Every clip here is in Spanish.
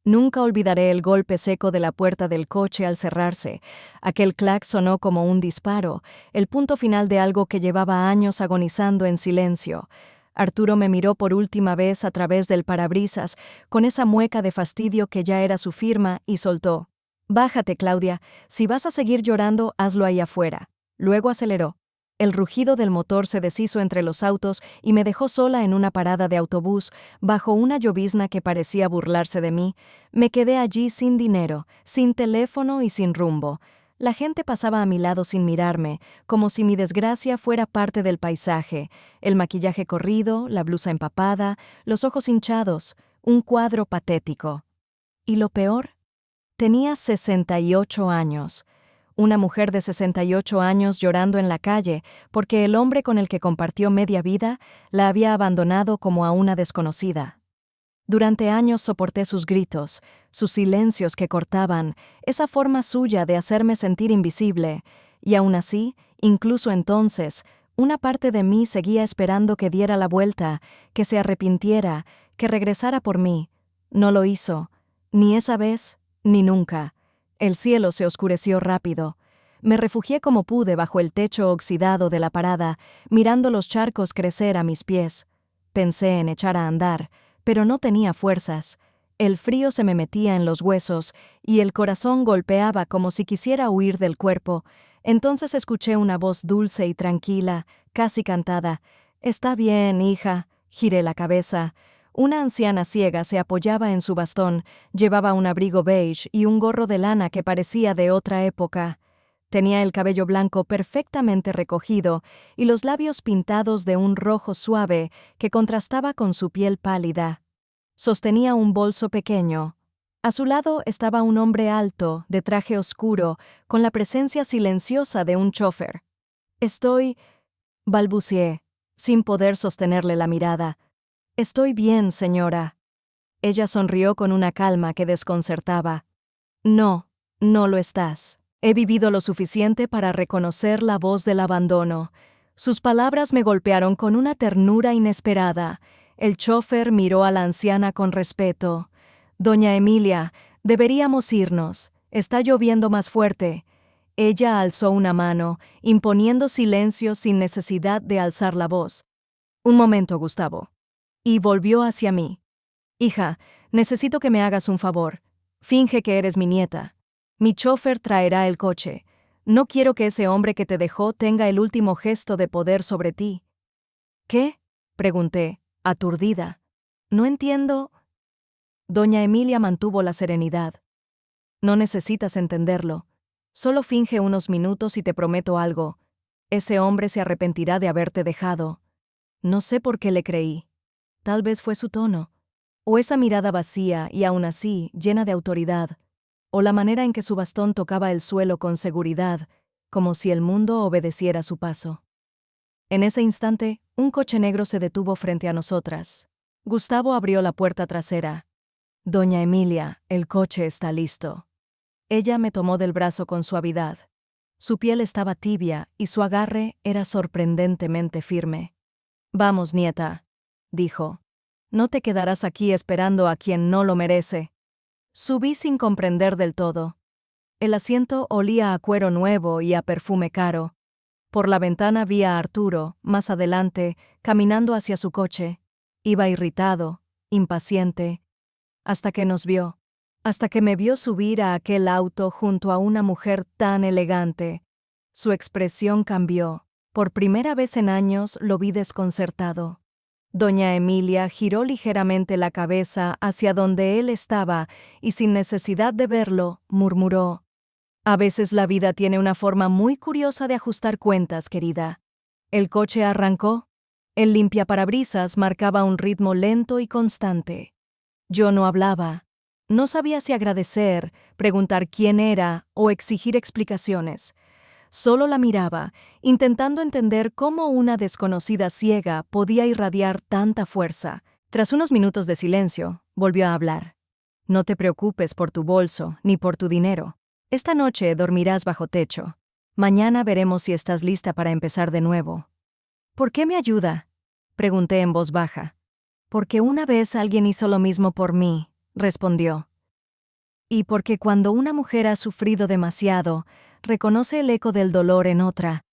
Nunca olvidaré el golpe seco de la puerta del coche al cerrarse. Aquel clac sonó como un disparo, el punto final de algo que llevaba años agonizando en silencio. Arturo me miró por última vez a través del parabrisas, con esa mueca de fastidio que ya era su firma, y soltó. «Bájate, Claudia. Si vas a seguir llorando, hazlo ahí afuera». Luego aceleró. El rugido del motor se deshizo entre los autos y me dejó sola en una parada de autobús, bajo una llovizna que parecía burlarse de mí. Me quedé allí sin dinero, sin teléfono y sin rumbo. La gente pasaba a mi lado sin mirarme, como si mi desgracia fuera parte del paisaje. El maquillaje corrido, la blusa empapada, los ojos hinchados, un cuadro patético. ¿Y lo peor? Tenía 68 años. Una mujer de 68 años llorando en la calle porque el hombre con el que compartió media vida la había abandonado como a una desconocida. Durante años soporté sus gritos, sus silencios que cortaban, esa forma suya de hacerme sentir invisible, y aún así, incluso entonces, una parte de mí seguía esperando que diera la vuelta, que se arrepintiera, que regresara por mí. No lo hizo, ni esa vez, ni nunca. El cielo se oscureció rápido. Me refugié como pude bajo el techo oxidado de la parada, mirando los charcos crecer a mis pies. Pensé en echar a andar, pero no tenía fuerzas. El frío se me metía en los huesos y el corazón golpeaba como si quisiera huir del cuerpo. Entonces escuché una voz dulce y tranquila, casi cantada. «Está bien, hija». Giré la cabeza. Una anciana ciega se apoyaba en su bastón, llevaba un abrigo beige y un gorro de lana que parecía de otra época. Tenía el cabello blanco perfectamente recogido y los labios pintados de un rojo suave que contrastaba con su piel pálida. Sostenía un bolso pequeño. A su lado estaba un hombre alto, de traje oscuro, con la presencia silenciosa de un chófer. Balbuceé, sin poder sostenerle la mirada. «Estoy bien, señora». Ella sonrió con una calma que desconcertaba. «No, no lo estás. He vivido lo suficiente para reconocer la voz del abandono». Sus palabras me golpearon con una ternura inesperada. El chófer miró a la anciana con respeto. «Doña Emilia, deberíamos irnos. Está lloviendo más fuerte». Ella alzó una mano, imponiendo silencio sin necesidad de alzar la voz. «Un momento, Gustavo». Y volvió hacia mí. «Hija, necesito que me hagas un favor. Finge que eres mi nieta. Mi chófer traerá el coche. No quiero que ese hombre que te dejó tenga el último gesto de poder sobre ti». «¿Qué?», pregunté, aturdida. «No entiendo». Doña Emilia mantuvo la serenidad. «No necesitas entenderlo. Solo finge unos minutos y te prometo algo. Ese hombre se arrepentirá de haberte dejado». No sé por qué le creí. Tal vez fue su tono, o esa mirada vacía y aún así llena de autoridad, o la manera en que su bastón tocaba el suelo con seguridad, como si el mundo obedeciera su paso. En ese instante, un coche negro se detuvo frente a nosotras. Gustavo abrió la puerta trasera. «Doña Emilia, el coche está listo». Ella me tomó del brazo con suavidad. Su piel estaba tibia y su agarre era sorprendentemente firme. «Vamos, nieta», dijo. «No te quedarás aquí esperando a quien no lo merece». Subí sin comprender del todo. El asiento olía a cuero nuevo y a perfume caro. Por la ventana vi a Arturo, más adelante, caminando hacia su coche. Iba irritado, impaciente, hasta que nos vio. Hasta que me vio subir a aquel auto junto a una mujer tan elegante. Su expresión cambió. Por primera vez en años lo vi desconcertado. Doña Emilia giró ligeramente la cabeza hacia donde él estaba y sin necesidad de verlo, murmuró: «A veces la vida tiene una forma muy curiosa de ajustar cuentas, querida». El coche arrancó. El limpiaparabrisas marcaba un ritmo lento y constante. Yo no hablaba. No sabía si agradecer, preguntar quién era o exigir explicaciones. Solo la miraba, intentando entender cómo una desconocida ciega podía irradiar tanta fuerza. Tras unos minutos de silencio, volvió a hablar. «No te preocupes por tu bolso ni por tu dinero. Esta noche dormirás bajo techo. Mañana veremos si estás lista para empezar de nuevo». «¿Por qué me ayuda?», pregunté en voz baja. «Porque una vez alguien hizo lo mismo por mí», respondió. Y porque cuando una mujer ha sufrido demasiado, reconoce el eco del dolor en otra.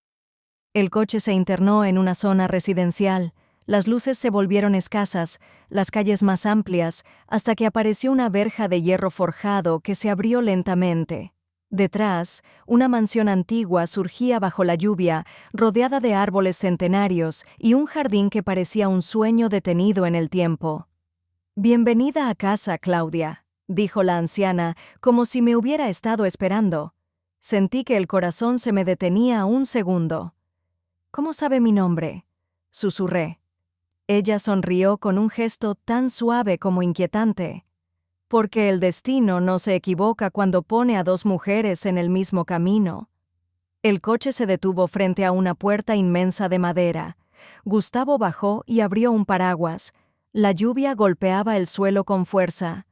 El coche se internó en una zona residencial, las luces se volvieron escasas, las calles más amplias, hasta que apareció una verja de hierro forjado que se abrió lentamente. Detrás, una mansión antigua surgía bajo la lluvia, rodeada de árboles centenarios y un jardín que parecía un sueño detenido en el tiempo. «Bienvenida a casa, Claudia», dijo la anciana, como si me hubiera estado esperando. Sentí que el corazón se me detenía un segundo. «¿Cómo sabe mi nombre?», susurré. Ella sonrió con un gesto tan suave como inquietante. «Porque el destino no se equivoca cuando pone a dos mujeres en el mismo camino». El coche se detuvo frente a una puerta inmensa de madera. Gustavo bajó y abrió un paraguas. La lluvia golpeaba el suelo con fuerza.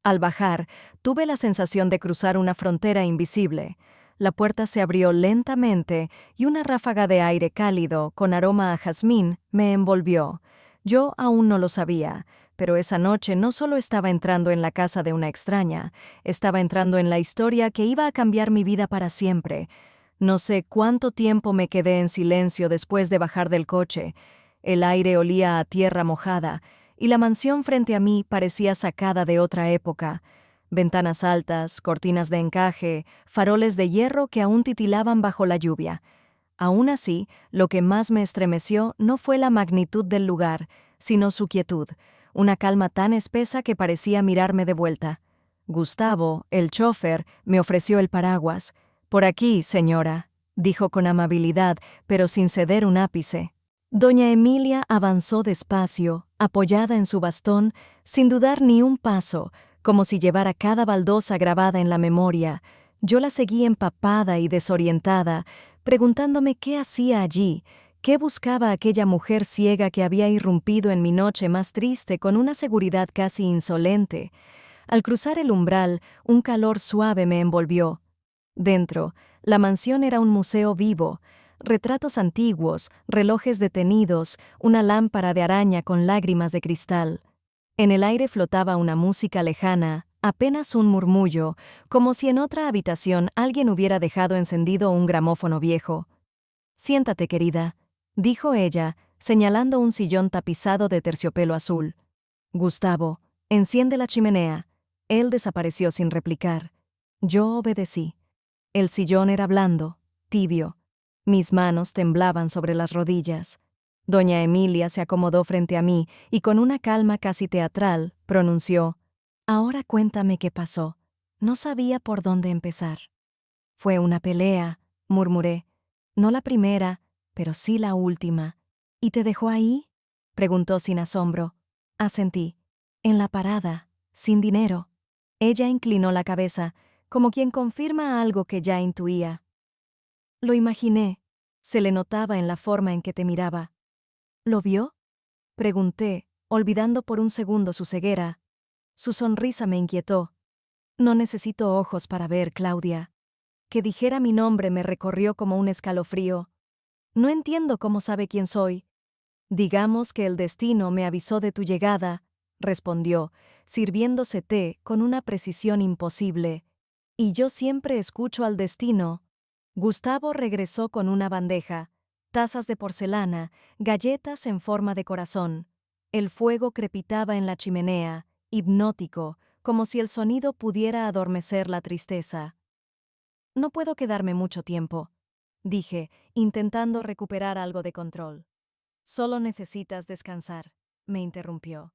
Al bajar, tuve la sensación de cruzar una frontera invisible. La puerta se abrió lentamente y una ráfaga de aire cálido, con aroma a jazmín, me envolvió. Yo aún no lo sabía, pero esa noche no solo estaba entrando en la casa de una extraña, estaba entrando en la historia que iba a cambiar mi vida para siempre. No sé cuánto tiempo me quedé en silencio después de bajar del coche. El aire olía a tierra mojada, y la mansión frente a mí parecía sacada de otra época. Ventanas altas, cortinas de encaje, faroles de hierro que aún titilaban bajo la lluvia. Aún así, lo que más me estremeció no fue la magnitud del lugar, sino su quietud, una calma tan espesa que parecía mirarme de vuelta. Gustavo, el chófer, me ofreció el paraguas. «Por aquí, señora», dijo con amabilidad, pero sin ceder un ápice. Doña Emilia avanzó despacio, apoyada en su bastón, sin dudar ni un paso, como si llevara cada baldosa grabada en la memoria. Yo la seguí empapada y desorientada, preguntándome qué hacía allí, qué buscaba aquella mujer ciega que había irrumpido en mi noche más triste con una seguridad casi insolente. Al cruzar el umbral, un calor suave me envolvió. Dentro, la mansión era un museo vivo. Retratos antiguos, relojes detenidos, una lámpara de araña con lágrimas de cristal. En el aire flotaba una música lejana, apenas un murmullo, como si en otra habitación alguien hubiera dejado encendido un gramófono viejo. «Siéntate, querida», dijo ella, señalando un sillón tapizado de terciopelo azul. «Gustavo, enciende la chimenea». Él desapareció sin replicar. Yo obedecí. El sillón era blando, tibio. Mis manos temblaban sobre las rodillas. Doña Emilia se acomodó frente a mí y con una calma casi teatral pronunció: «Ahora cuéntame qué pasó». No sabía por dónde empezar. «Fue una pelea», murmuré. «No la primera, pero sí la última». «¿Y te dejó ahí?», preguntó sin asombro. Asentí. «En la parada, sin dinero». Ella inclinó la cabeza, como quien confirma algo que ya intuía. «Lo imaginé», se le notaba en la forma en que te miraba. «¿Lo vio?», pregunté, olvidando por un segundo su ceguera. Su sonrisa me inquietó. «No necesito ojos para ver, Claudia». Que dijera mi nombre me recorrió como un escalofrío. «No entiendo cómo sabe quién soy». «Digamos que el destino me avisó de tu llegada», respondió, sirviéndose té con una precisión imposible. «Y yo siempre escucho al destino». Gustavo regresó con una bandeja, tazas de porcelana, galletas en forma de corazón. El fuego crepitaba en la chimenea, hipnótico, como si el sonido pudiera adormecer la tristeza. «No puedo quedarme mucho tiempo», dije, intentando recuperar algo de control. «Solo necesitas descansar», me interrumpió.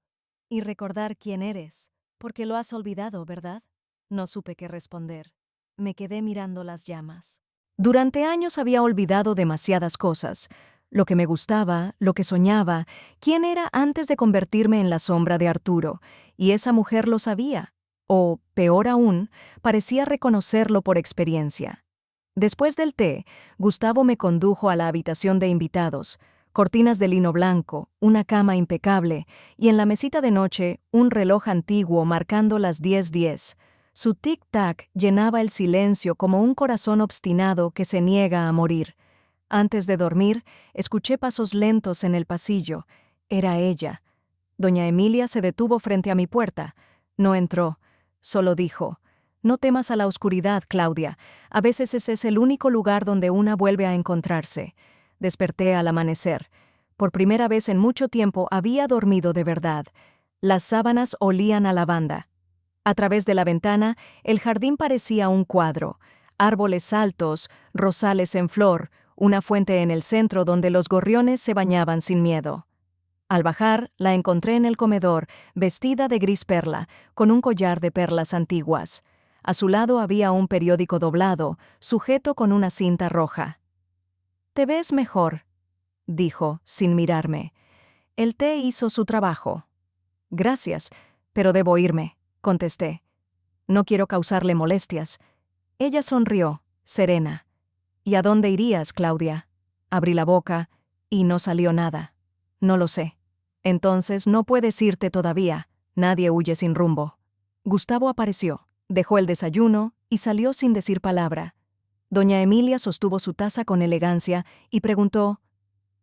«Y recordar quién eres, porque lo has olvidado, ¿verdad?». No supe qué responder. Me quedé mirando las llamas. Durante años había olvidado demasiadas cosas. Lo que me gustaba, lo que soñaba, quién era antes de convertirme en la sombra de Arturo, y esa mujer lo sabía. O, peor aún, parecía reconocerlo por experiencia. Después del té, Gustavo me condujo a la habitación de invitados, cortinas de lino blanco, una cama impecable, y en la mesita de noche un reloj antiguo marcando las 10:10. Su tic-tac llenaba el silencio como un corazón obstinado que se niega a morir. Antes de dormir, escuché pasos lentos en el pasillo. Era ella. Doña Emilia se detuvo frente a mi puerta. No entró. Solo dijo: No temas a la oscuridad, Claudia. A veces ese es el único lugar donde una vuelve a encontrarse. Desperté al amanecer. Por primera vez en mucho tiempo había dormido de verdad. Las sábanas olían a lavanda. A través de la ventana, el jardín parecía un cuadro. Árboles altos, rosales en flor, una fuente en el centro donde los gorriones se bañaban sin miedo. Al bajar, la encontré en el comedor, vestida de gris perla, con un collar de perlas antiguas. A su lado había un periódico doblado, sujeto con una cinta roja. «Te ves mejor», dijo, sin mirarme. «El té hizo su trabajo». «Gracias, pero debo irme», contesté. «No quiero causarle molestias». Ella sonrió, serena. «¿Y a dónde irías, Claudia?» Abrí la boca, y no salió nada. «No lo sé». «Entonces no puedes irte todavía. Nadie huye sin rumbo». Gustavo apareció, dejó el desayuno y salió sin decir palabra. Doña Emilia sostuvo su taza con elegancia y preguntó: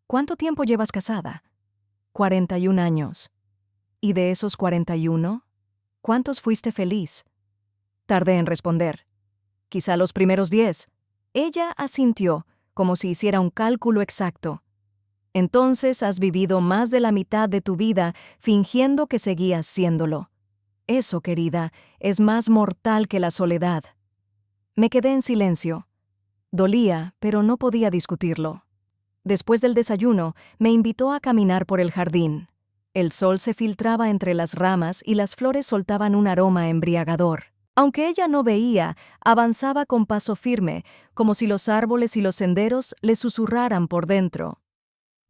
«¿Cuánto tiempo llevas casada?» 41 años. «¿Y de esos 41, cuántos fuiste feliz?» Tardé en responder. «Quizá los primeros 10». Ella asintió, como si hiciera un cálculo exacto. «Entonces has vivido más de la mitad de tu vida fingiendo que seguías siéndolo. Eso, querida, es más mortal que la soledad». Me quedé en silencio. Dolía, pero no podía discutirlo. Después del desayuno, me invitó a caminar por el jardín. El sol se filtraba entre las ramas y las flores soltaban un aroma embriagador. Aunque ella no veía, avanzaba con paso firme, como si los árboles y los senderos le susurraran por dentro.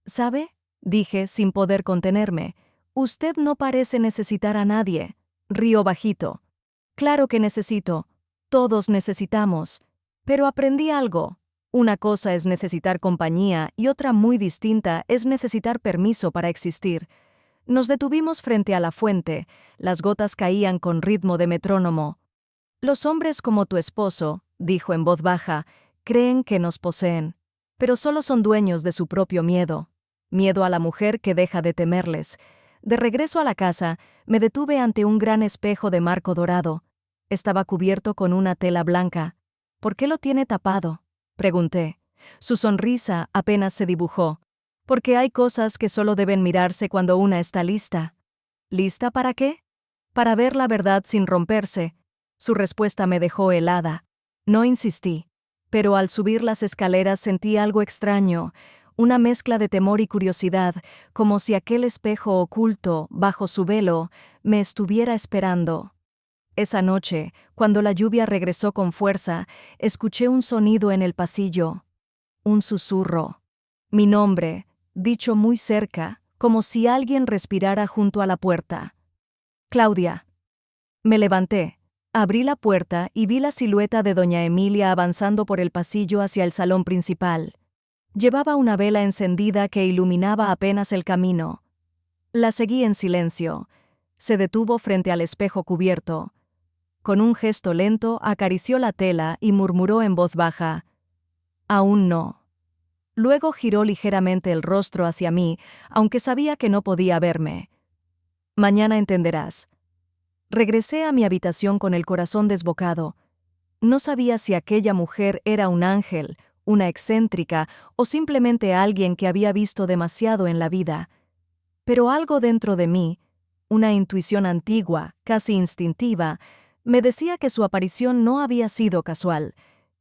«¿Sabe?», dije sin poder contenerme, «usted no parece necesitar a nadie». Río bajito. «Claro que necesito. Todos necesitamos. Pero aprendí algo. Una cosa es necesitar compañía y otra muy distinta es necesitar permiso para existir». Nos detuvimos frente a la fuente. Las gotas caían con ritmo de metrónomo. «Los hombres como tu esposo», dijo en voz baja, «creen que nos poseen, pero solo son dueños de su propio miedo. Miedo a la mujer que deja de temerles». De regreso a la casa, me detuve ante un gran espejo de marco dorado. Estaba cubierto con una tela blanca. «¿Por qué lo tiene tapado?», pregunté. Su sonrisa apenas se dibujó. «Porque hay cosas que solo deben mirarse cuando una está lista». «¿Lista para qué?». «Para ver la verdad sin romperse». Su respuesta me dejó helada. No insistí, pero al subir las escaleras sentí algo extraño, una mezcla de temor y curiosidad, como si aquel espejo oculto, bajo su velo, me estuviera esperando. Esa noche, cuando la lluvia regresó con fuerza, escuché un sonido en el pasillo. Un susurro. Mi nombre, dicho muy cerca, como si alguien respirara junto a la puerta. «Claudia». Me levanté. Abrí la puerta y vi la silueta de doña Emilia avanzando por el pasillo hacia el salón principal. Llevaba una vela encendida que iluminaba apenas el camino. La seguí en silencio. Se detuvo frente al espejo cubierto. Con un gesto lento acarició la tela y murmuró en voz baja: «Aún no». Luego giró ligeramente el rostro hacia mí, aunque sabía que no podía verme. «Mañana entenderás». Regresé a mi habitación con el corazón desbocado. No sabía si aquella mujer era un ángel, una excéntrica o simplemente alguien que había visto demasiado en la vida. Pero algo dentro de mí, una intuición antigua, casi instintiva, me decía que su aparición no había sido casual,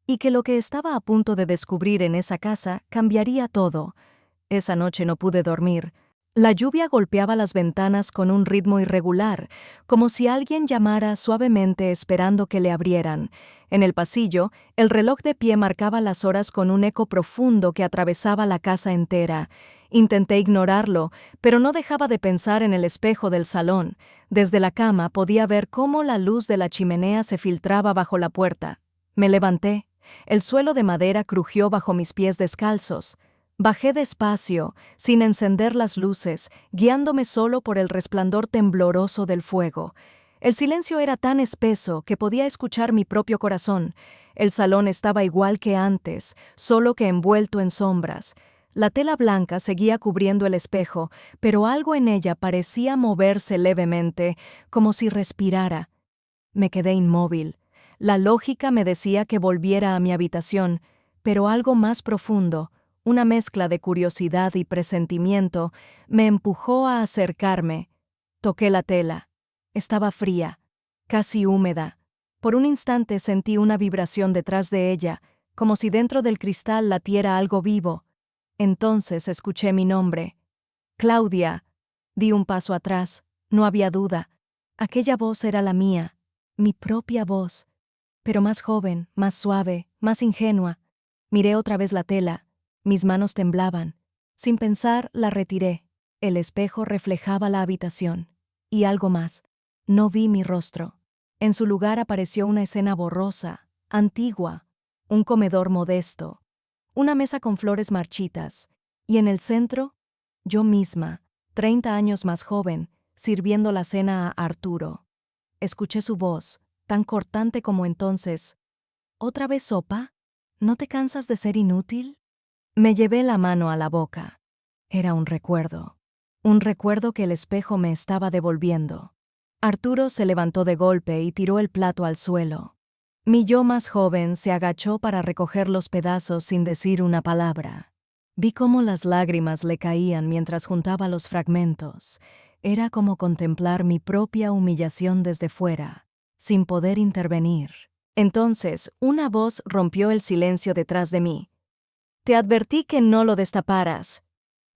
y que lo que estaba a punto de descubrir en esa casa cambiaría todo. Esa noche no pude dormir. La lluvia golpeaba las ventanas con un ritmo irregular, como si alguien llamara suavemente esperando que le abrieran. En el pasillo, el reloj de pie marcaba las horas con un eco profundo que atravesaba la casa entera. Intenté ignorarlo, pero no dejaba de pensar en el espejo del salón. Desde la cama podía ver cómo la luz de la chimenea se filtraba bajo la puerta. Me levanté. El suelo de madera crujió bajo mis pies descalzos. Bajé despacio, sin encender las luces, guiándome solo por el resplandor tembloroso del fuego. El silencio era tan espeso que podía escuchar mi propio corazón. El salón estaba igual que antes, solo que envuelto en sombras. La tela blanca seguía cubriendo el espejo, pero algo en ella parecía moverse levemente, como si respirara. Me quedé inmóvil. La lógica me decía que volviera a mi habitación, pero algo más profundo, una mezcla de curiosidad y presentimiento, me empujó a acercarme. Toqué la tela. Estaba fría, casi húmeda. Por un instante sentí una vibración detrás de ella, como si dentro del cristal latiera algo vivo. Entonces escuché mi nombre. Claudia. Di un paso atrás. No había duda. Aquella voz era la mía, mi propia voz, pero más joven, más suave, más ingenua. Miré otra vez la tela. Mis manos temblaban. Sin pensar, la retiré. El espejo reflejaba la habitación. Y algo más. No vi mi rostro. En su lugar apareció una escena borrosa, antigua, un comedor modesto, una mesa con flores marchitas, y en el centro, yo misma, 30 años más joven, sirviendo la cena a Arturo. Escuché su voz, tan cortante como entonces. ¿Otra vez sopa? ¿No te cansas de ser inútil? Me llevé la mano a la boca. Era un recuerdo que el espejo me estaba devolviendo. Arturo se levantó de golpe y tiró el plato al suelo. Mi yo más joven se agachó para recoger los pedazos sin decir una palabra. Vi cómo las lágrimas le caían mientras juntaba los fragmentos. Era como contemplar mi propia humillación desde fuera, sin poder intervenir. Entonces, una voz rompió el silencio detrás de mí. «Te advertí que no lo destaparas».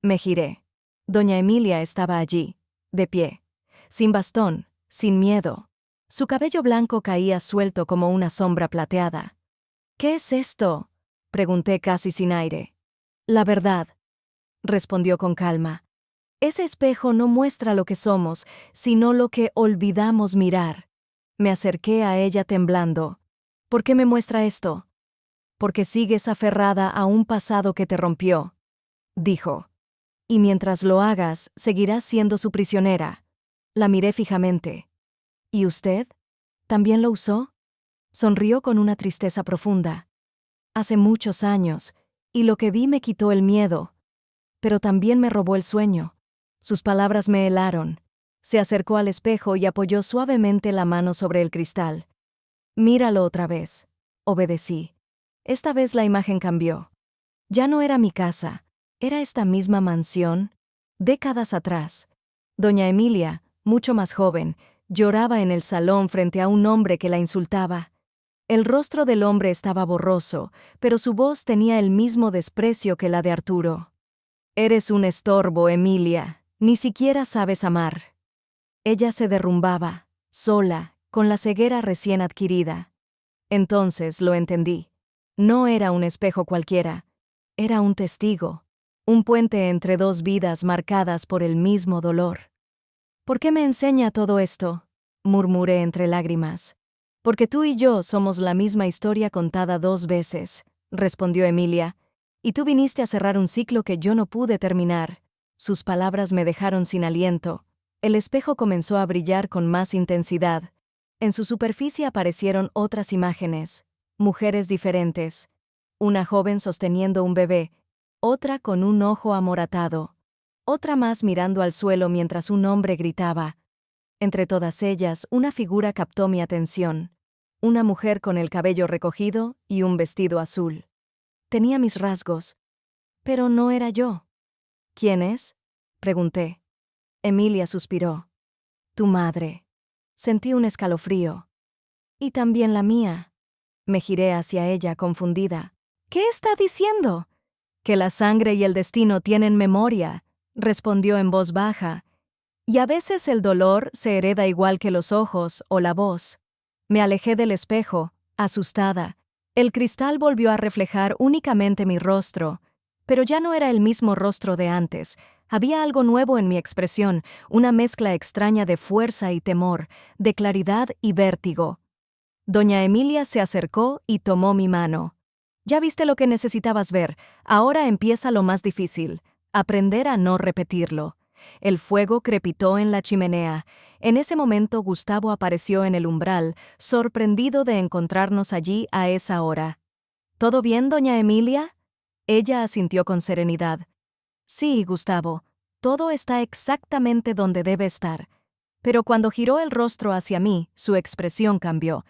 Me giré. Doña Emilia estaba allí, de pie, sin bastón, sin miedo. Su cabello blanco caía suelto como una sombra plateada. «¿Qué es esto?», pregunté casi sin aire. «La verdad», respondió con calma. «Ese espejo no muestra lo que somos, sino lo que olvidamos mirar». Me acerqué a ella temblando. «¿Por qué me muestra esto?». «Porque sigues aferrada a un pasado que te rompió», dijo. «Y mientras lo hagas, seguirás siendo su prisionera». La miré fijamente. «¿Y usted? ¿También lo usó?». Sonrió con una tristeza profunda. «Hace muchos años, y lo que vi me quitó el miedo, pero también me robó el sueño». Sus palabras me helaron. Se acercó al espejo y apoyó suavemente la mano sobre el cristal. «Míralo otra vez». Obedecí. Esta vez la imagen cambió. Ya no era mi casa, era esta misma mansión, décadas atrás. Doña Emilia, mucho más joven, lloraba en el salón frente a un hombre que la insultaba. El rostro del hombre estaba borroso, pero su voz tenía el mismo desprecio que la de Arturo. «Eres un estorbo, Emilia, ni siquiera sabes amar». Ella se derrumbaba, sola, con la ceguera recién adquirida. Entonces lo entendí. No era un espejo cualquiera, era un testigo, un puente entre dos vidas marcadas por el mismo dolor. «¿Por qué me enseña todo esto?», murmuré entre lágrimas. «Porque tú y yo somos la misma historia contada 2 veces», respondió Emilia, «y tú viniste a cerrar un ciclo que yo no pude terminar». Sus palabras me dejaron sin aliento. El espejo comenzó a brillar con más intensidad. En su superficie aparecieron otras imágenes, mujeres diferentes. Una joven sosteniendo un bebé, otra con un ojo amoratado, otra más mirando al suelo mientras un hombre gritaba. Entre todas ellas, una figura captó mi atención. Una mujer con el cabello recogido y un vestido azul. Tenía mis rasgos, pero no era yo. «¿Quién es?», pregunté. Emilia suspiró. «Tu madre». Sentí un escalofrío. «Y también la mía». Me giré hacia ella, confundida. «¿Qué está diciendo?». «Que la sangre y el destino tienen memoria», respondió en voz baja. «Y a veces el dolor se hereda igual que los ojos o la voz». Me alejé del espejo, asustada. El cristal volvió a reflejar únicamente mi rostro, pero ya no era el mismo rostro de antes. Había algo nuevo en mi expresión, una mezcla extraña de fuerza y temor, de claridad y vértigo. Doña Emilia se acercó y tomó mi mano. «Ya viste lo que necesitabas ver, ahora empieza lo más difícil, aprender a no repetirlo». El fuego crepitó en la chimenea. En ese momento Gustavo apareció en el umbral, sorprendido de encontrarnos allí a esa hora. «¿Todo bien, doña Emilia?». Ella asintió con serenidad. «Sí, Gustavo, todo está exactamente donde debe estar». Pero cuando giró el rostro hacia mí, su expresión cambió.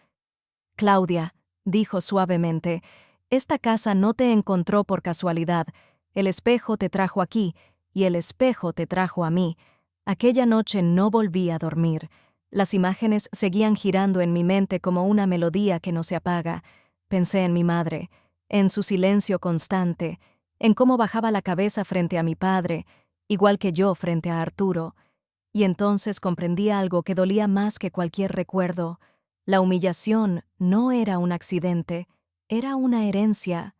Claudia, dijo suavemente, esta casa no te encontró por casualidad. El espejo te trajo aquí, y el espejo te trajo a mí. Aquella noche no volví a dormir. Las imágenes seguían girando en mi mente como una melodía que no se apaga. Pensé en mi madre, en su silencio constante, en cómo bajaba la cabeza frente a mi padre, igual que yo frente a Arturo. Y entonces comprendí algo que dolía más que cualquier recuerdo. La humillación no era un accidente, era una herencia.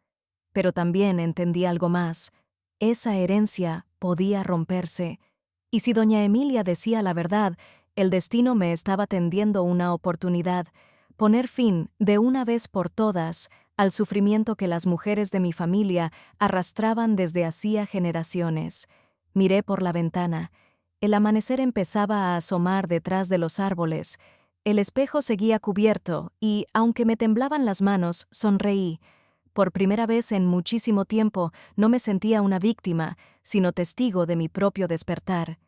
Pero también entendí algo más. Esa herencia podía romperse. Y si doña Emilia decía la verdad, el destino me estaba tendiendo una oportunidad, poner fin, de una vez por todas, al sufrimiento que las mujeres de mi familia arrastraban desde hacía generaciones. Miré por la ventana. El amanecer empezaba a asomar detrás de los árboles. El espejo seguía cubierto y, aunque me temblaban las manos, sonreí. Por primera vez en muchísimo tiempo no me sentía una víctima, sino testigo de mi propio despertar.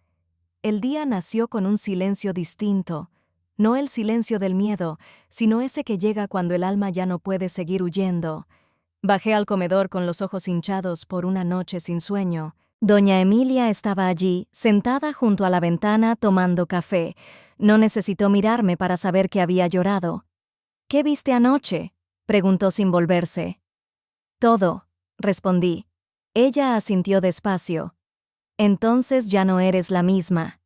El día nació con un silencio distinto, no el silencio del miedo, sino ese que llega cuando el alma ya no puede seguir huyendo. Bajé al comedor con los ojos hinchados por una noche sin sueño. Doña Emilia estaba allí, sentada junto a la ventana tomando café. No necesitó mirarme para saber que había llorado. «¿Qué viste anoche?», preguntó sin volverse. «Todo», respondí. Ella asintió despacio. «Entonces ya no eres la misma».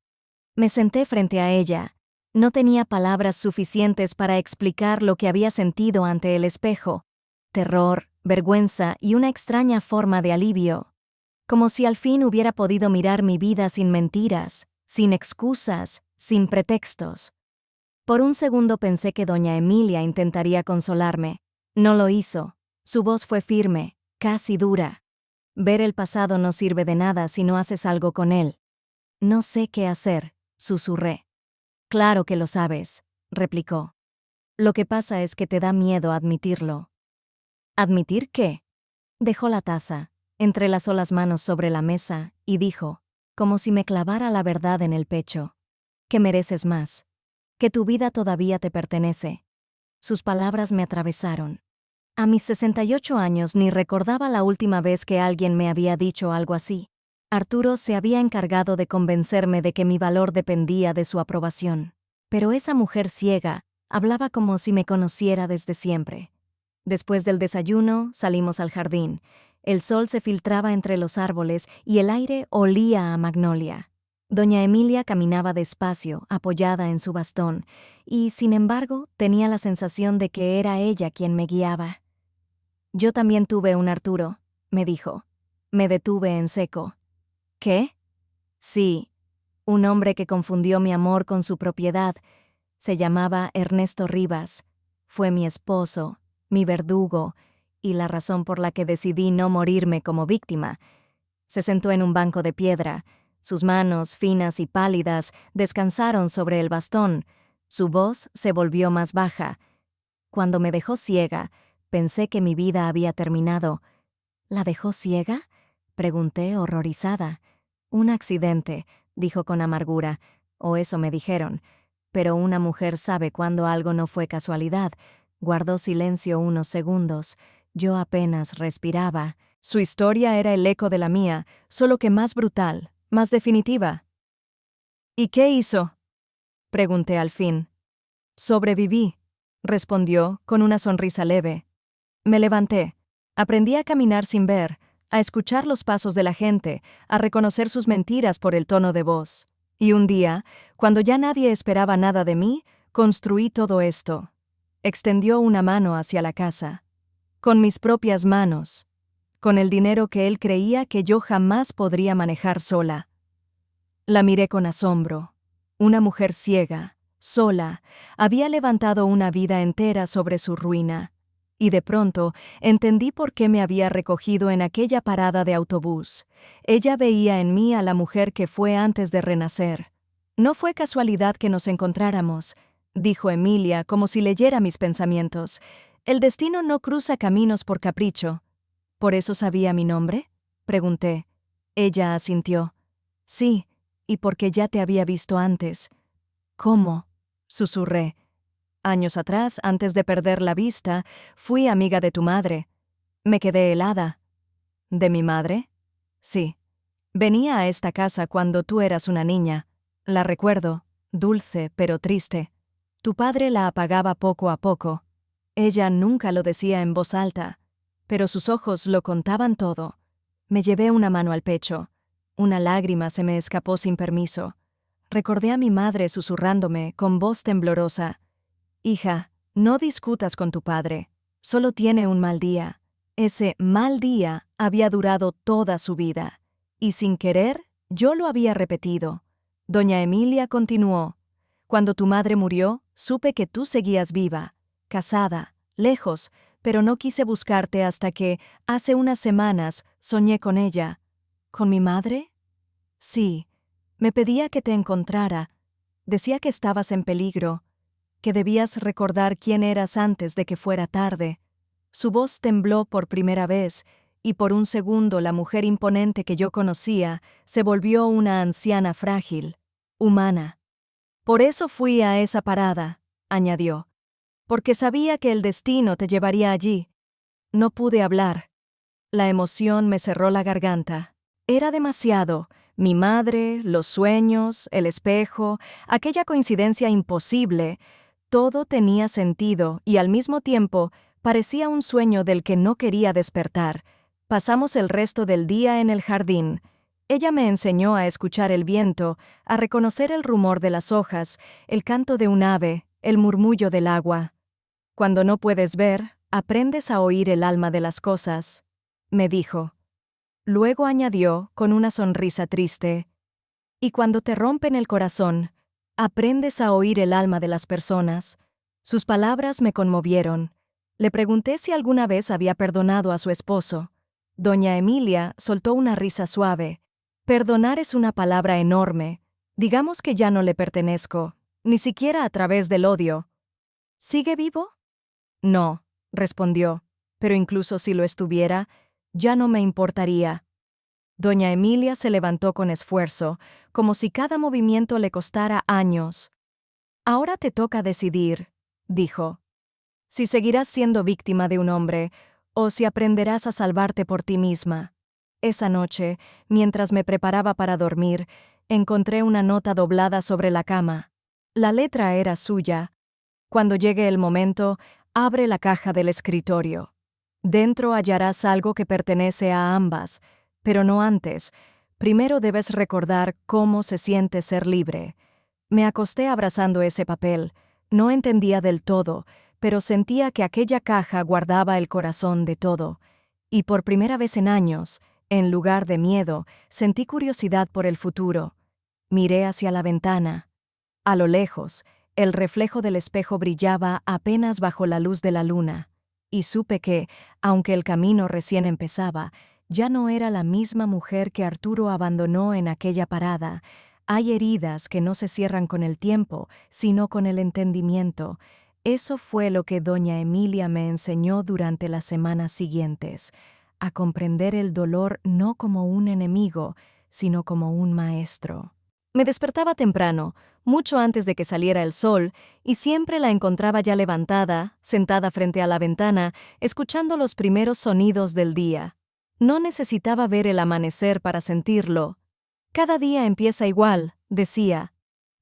Me senté frente a ella. No tenía palabras suficientes para explicar lo que había sentido ante el espejo. Terror, vergüenza y una extraña forma de alivio. Como si al fin hubiera podido mirar mi vida sin mentiras, sin excusas, sin pretextos. Por un segundo pensé que doña Emilia intentaría consolarme. No lo hizo. Su voz fue firme, casi dura. Ver el pasado no sirve de nada si no haces algo con él. «No sé qué hacer», susurré. «Claro que lo sabes», replicó. «Lo que pasa es que te da miedo admitirlo». «¿Admitir qué?». Dejó la taza, entrelazó las manos sobre la mesa y dijo, como si me clavara la verdad en el pecho, «que mereces más, que tu vida todavía te pertenece». Sus palabras me atravesaron. A mis 68 años ni recordaba la última vez que alguien me había dicho algo así. Arturo se había encargado de convencerme de que mi valor dependía de su aprobación. Pero esa mujer ciega hablaba como si me conociera desde siempre. Después del desayuno, salimos al jardín. El sol se filtraba entre los árboles y el aire olía a magnolia. Doña Emilia caminaba despacio, apoyada en su bastón, y, sin embargo, tenía la sensación de que era ella quien me guiaba. «Yo también tuve un Arturo», me dijo. Me detuve en seco. «¿Qué?». «Sí, un hombre que confundió mi amor con su propiedad. Se llamaba Ernesto Rivas. Fue mi esposo, mi verdugo, y la razón por la que decidí no morirme como víctima». Se sentó en un banco de piedra. Sus manos, finas y pálidas, descansaron sobre el bastón. Su voz se volvió más baja. Cuando me dejó ciega, pensé que mi vida había terminado. «¿La dejó ciega?», pregunté horrorizada. «Un accidente», dijo con amargura, o eso me dijeron. Pero una mujer sabe cuando algo no fue casualidad. Guardó silencio unos segundos. Yo apenas respiraba. Su historia era el eco de la mía, solo que más brutal, más definitiva. «¿Y qué hizo?», pregunté al fin. «Sobreviví», respondió con una sonrisa leve. Me levanté. Aprendí a caminar sin ver, a escuchar los pasos de la gente, a reconocer sus mentiras por el tono de voz. Y un día, cuando ya nadie esperaba nada de mí, construí todo esto. Extendió una mano hacia la casa. Con mis propias manos. Con el dinero que él creía que yo jamás podría manejar sola. La miré con asombro. Una mujer ciega, sola, había levantado una vida entera sobre su ruina. Y de pronto entendí por qué me había recogido en aquella parada de autobús. Ella veía en mí a la mujer que fue antes de renacer. «No fue casualidad que nos encontráramos», dijo Emilia como si leyera mis pensamientos. «El destino no cruza caminos por capricho». «¿Por eso sabía mi nombre?», pregunté. Ella asintió. «Sí, y porque ya te había visto antes». «¿Cómo?», susurré. Años atrás, antes de perder la vista, fui amiga de tu madre. Me quedé helada. ¿De mi madre? Sí. Venía a esta casa cuando tú eras una niña. La recuerdo, dulce pero triste. Tu padre la apagaba poco a poco. Ella nunca lo decía en voz alta, pero sus ojos lo contaban todo. Me llevé una mano al pecho. Una lágrima se me escapó sin permiso. Recordé a mi madre susurrándome con voz temblorosa: «Hija, no discutas con tu padre. Solo tiene un mal día». Ese mal día había durado toda su vida. Y sin querer, yo lo había repetido. Doña Emilia continuó: «Cuando tu madre murió, supe que tú seguías viva, casada, lejos, pero no quise buscarte hasta que, hace unas semanas, soñé con ella». «¿Con mi madre?» «Sí. Me pedía que te encontrara. Decía que estabas en peligro, que debías recordar quién eras antes de que fuera tarde». Su voz tembló por primera vez, y por un segundo la mujer imponente que yo conocía se volvió una anciana frágil, humana. «Por eso fui a esa parada», añadió, «porque sabía que el destino te llevaría allí». No pude hablar. La emoción me cerró la garganta. Era demasiado. Mi madre, los sueños, el espejo, aquella coincidencia imposible, todo tenía sentido y al mismo tiempo parecía un sueño del que no quería despertar. Pasamos el resto del día en el jardín. Ella me enseñó a escuchar el viento, a reconocer el rumor de las hojas, el canto de un ave, el murmullo del agua. «Cuando no puedes ver, aprendes a oír el alma de las cosas», me dijo. Luego añadió, con una sonrisa triste: «Y cuando te rompen el corazón, aprendes a oír el alma de las personas». Sus palabras me conmovieron. Le pregunté si alguna vez había perdonado a su esposo. Doña Emilia soltó una risa suave. «Perdonar es una palabra enorme. Digamos que ya no le pertenezco, ni siquiera a través del odio». «¿Sigue vivo?» «No», respondió, «pero incluso si lo estuviera, ya no me importaría». Doña Emilia se levantó con esfuerzo, como si cada movimiento le costara años. «Ahora te toca decidir», dijo, «si seguirás siendo víctima de un hombre o si aprenderás a salvarte por ti misma». Esa noche, mientras me preparaba para dormir, encontré una nota doblada sobre la cama. La letra era suya. «Cuando llegue el momento, abre la caja del escritorio. Dentro hallarás algo que pertenece a ambas, pero no antes. Primero debes recordar cómo se siente ser libre». Me acosté abrazando ese papel. No entendía del todo, pero sentía que aquella caja guardaba el corazón de todo. Y por primera vez en años, en lugar de miedo, sentí curiosidad por el futuro. Miré hacia la ventana. A lo lejos, el reflejo del espejo brillaba apenas bajo la luz de la luna, y supe que, aunque el camino recién empezaba, ya no era la misma mujer que Arturo abandonó en aquella parada. Hay heridas que no se cierran con el tiempo, sino con el entendimiento. Eso fue lo que doña Emilia me enseñó durante las semanas siguientes, a comprender el dolor no como un enemigo, sino como un maestro. Me despertaba temprano, mucho antes de que saliera el sol, y siempre la encontraba ya levantada, sentada frente a la ventana, escuchando los primeros sonidos del día. No necesitaba ver el amanecer para sentirlo. «Cada día empieza igual», decía.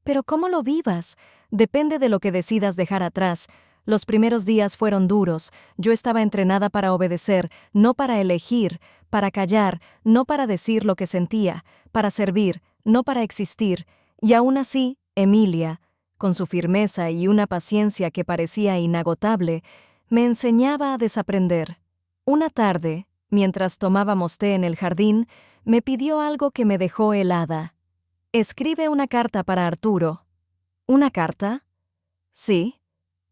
«Pero cómo lo vivas, depende de lo que decidas dejar atrás. Los primeros días fueron duros. Yo estaba entrenada para obedecer, no para elegir, para callar, no para decir lo que sentía, para servir, no para existir. Y aún así, Emilia, con su firmeza y una paciencia que parecía inagotable, me enseñaba a desaprender. Una tarde, mientras tomábamos té en el jardín, me pidió algo que me dejó helada. «Escribe una carta para Arturo». «¿Una carta?» «Sí,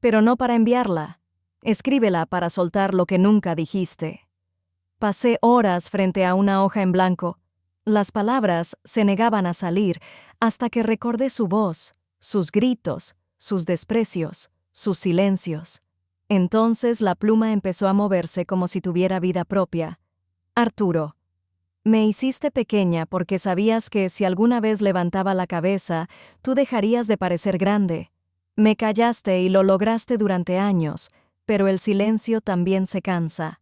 pero no para enviarla. Escríbela para soltar lo que nunca dijiste». Pasé horas frente a una hoja en blanco. Las palabras se negaban a salir hasta que recordé su voz, sus gritos, sus desprecios, sus silencios. Entonces la pluma empezó a moverse como si tuviera vida propia. «Arturo, me hiciste pequeña porque sabías que si alguna vez levantaba la cabeza, tú dejarías de parecer grande. Me callaste y lo lograste durante años, pero el silencio también se cansa.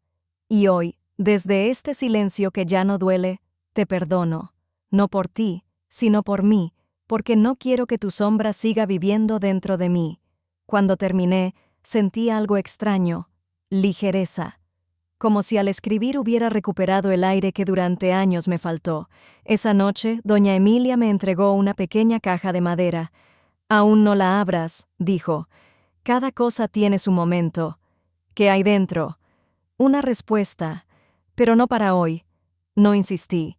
Y hoy, desde este silencio que ya no duele, te perdono, no por ti, sino por mí, porque no quiero que tu sombra siga viviendo dentro de mí. Cuando terminé, sentí algo extraño, ligereza, como si al escribir hubiera recuperado el aire que durante años me faltó. Esa noche, doña Emilia me entregó una pequeña caja de madera. «Aún no la abras», dijo. «Cada cosa tiene su momento». «¿Qué hay dentro?» «Una respuesta, pero no para hoy». No insistí.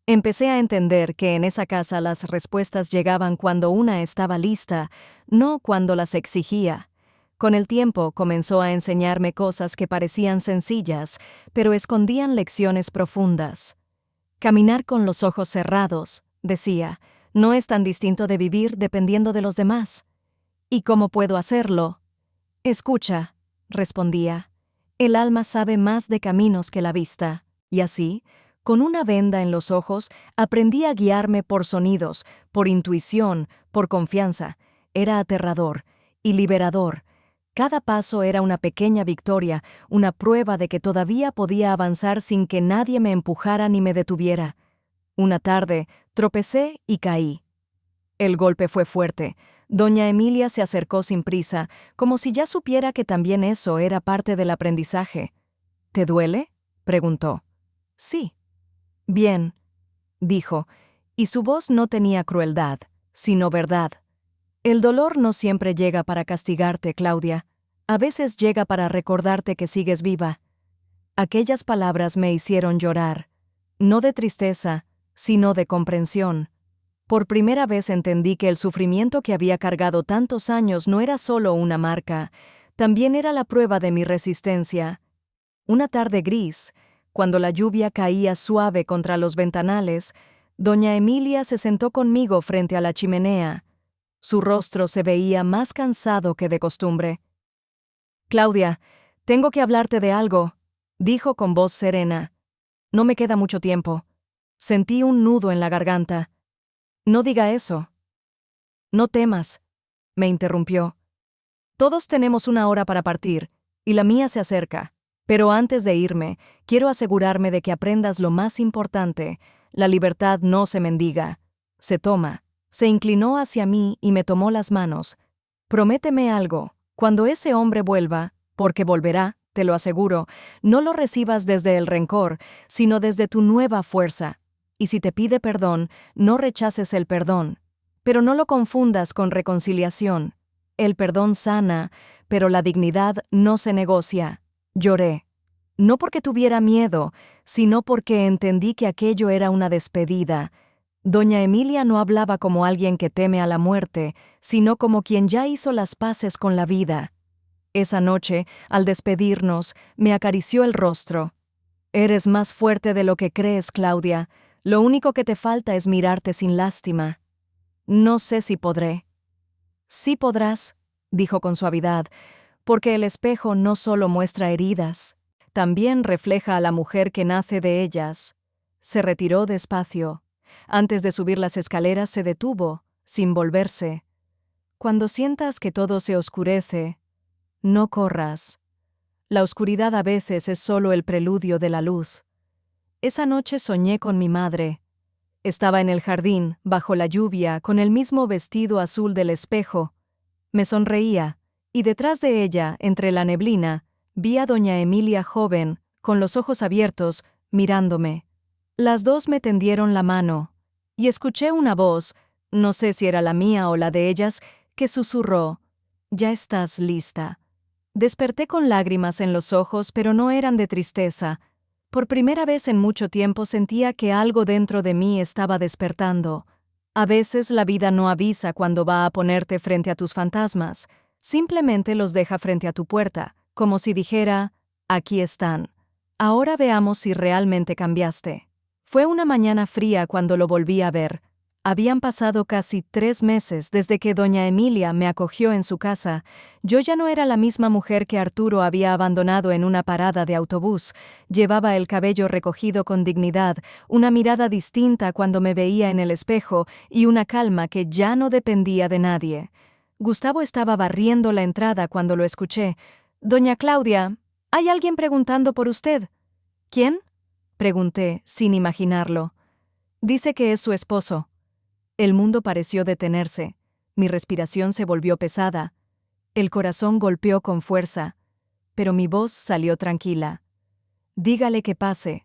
Empecé a entender que en esa casa las respuestas llegaban cuando una estaba lista, no cuando las exigía. Con el tiempo comenzó a enseñarme cosas que parecían sencillas, pero escondían lecciones profundas. Caminar con los ojos cerrados, decía, no es tan distinto de vivir dependiendo de los demás. ¿Y cómo puedo hacerlo? Escucha, respondía. El alma sabe más de caminos que la vista. Y así, con una venda en los ojos, aprendí a guiarme por sonidos, por intuición, por confianza. Era aterrador y liberador. Cada paso era una pequeña victoria, una prueba de que todavía podía avanzar sin que nadie me empujara ni me detuviera. Una tarde, tropecé y caí. El golpe fue fuerte. Doña Emilia se acercó sin prisa, como si ya supiera que también eso era parte del aprendizaje. «¿Te duele?», preguntó. «Sí». «Bien», dijo, y su voz no tenía crueldad, sino verdad. El dolor no siempre llega para castigarte, Claudia. A veces llega para recordarte que sigues viva. Aquellas palabras me hicieron llorar, no de tristeza, sino de comprensión. Por primera vez entendí que el sufrimiento que había cargado tantos años no era solo una marca, también era la prueba de mi resistencia. Una tarde gris, cuando la lluvia caía suave contra los ventanales, doña Emilia se sentó conmigo frente a la chimenea. Su rostro se veía más cansado que de costumbre. «Claudia, tengo que hablarte de algo», dijo con voz serena. «No me queda mucho tiempo». Sentí un nudo en la garganta. «No diga eso». «No temas», me interrumpió. «Todos tenemos una hora para partir, y la mía se acerca. Pero antes de irme, quiero asegurarme de que aprendas lo más importante. La libertad no se mendiga, se toma». Se inclinó hacia mí y me tomó las manos. «Prométeme algo. Cuando ese hombre vuelva, porque volverá, te lo aseguro, no lo recibas desde el rencor, sino desde tu nueva fuerza. Y si te pide perdón, no rechaces el perdón. Pero no lo confundas con reconciliación. El perdón sana, pero la dignidad no se negocia». Lloré. No porque tuviera miedo, sino porque entendí que aquello era una despedida. Doña Emilia no hablaba como alguien que teme a la muerte, sino como quien ya hizo las paces con la vida. Esa noche, al despedirnos, me acarició el rostro. «Eres más fuerte de lo que crees, Claudia. Lo único que te falta es mirarte sin lástima». «No sé si podré». «Sí podrás», dijo con suavidad, «porque el espejo no solo muestra heridas, también refleja a la mujer que nace de ellas». Se retiró despacio. Antes de subir las escaleras se detuvo, sin volverse. «Cuando sientas que todo se oscurece, no corras. La oscuridad a veces es solo el preludio de la luz». Esa noche soñé con mi madre. Estaba en el jardín, bajo la lluvia, con el mismo vestido azul del espejo. Me sonreía, y detrás de ella, entre la neblina, vi a doña Emilia joven, con los ojos abiertos, mirándome. Las dos me tendieron la mano, y escuché una voz, no sé si era la mía o la de ellas, que susurró: «Ya estás lista». Desperté con lágrimas en los ojos, pero no eran de tristeza. Por primera vez en mucho tiempo sentía que algo dentro de mí estaba despertando. A veces la vida no avisa cuando va a ponerte frente a tus fantasmas, simplemente los deja frente a tu puerta, como si dijera: «Aquí están. Ahora veamos si realmente cambiaste». Fue una mañana fría cuando lo volví a ver. Habían pasado casi 3 meses desde que doña Emilia me acogió en su casa. Yo ya no era la misma mujer que Arturo había abandonado en una parada de autobús. Llevaba el cabello recogido con dignidad, una mirada distinta cuando me veía en el espejo y una calma que ya no dependía de nadie. Gustavo estaba barriendo la entrada cuando lo escuché. «Doña Claudia, hay alguien preguntando por usted». «¿Quién?», pregunté, sin imaginarlo. «Dice que es su esposo». El mundo pareció detenerse. Mi respiración se volvió pesada. El corazón golpeó con fuerza, pero mi voz salió tranquila. «Dígale que pase».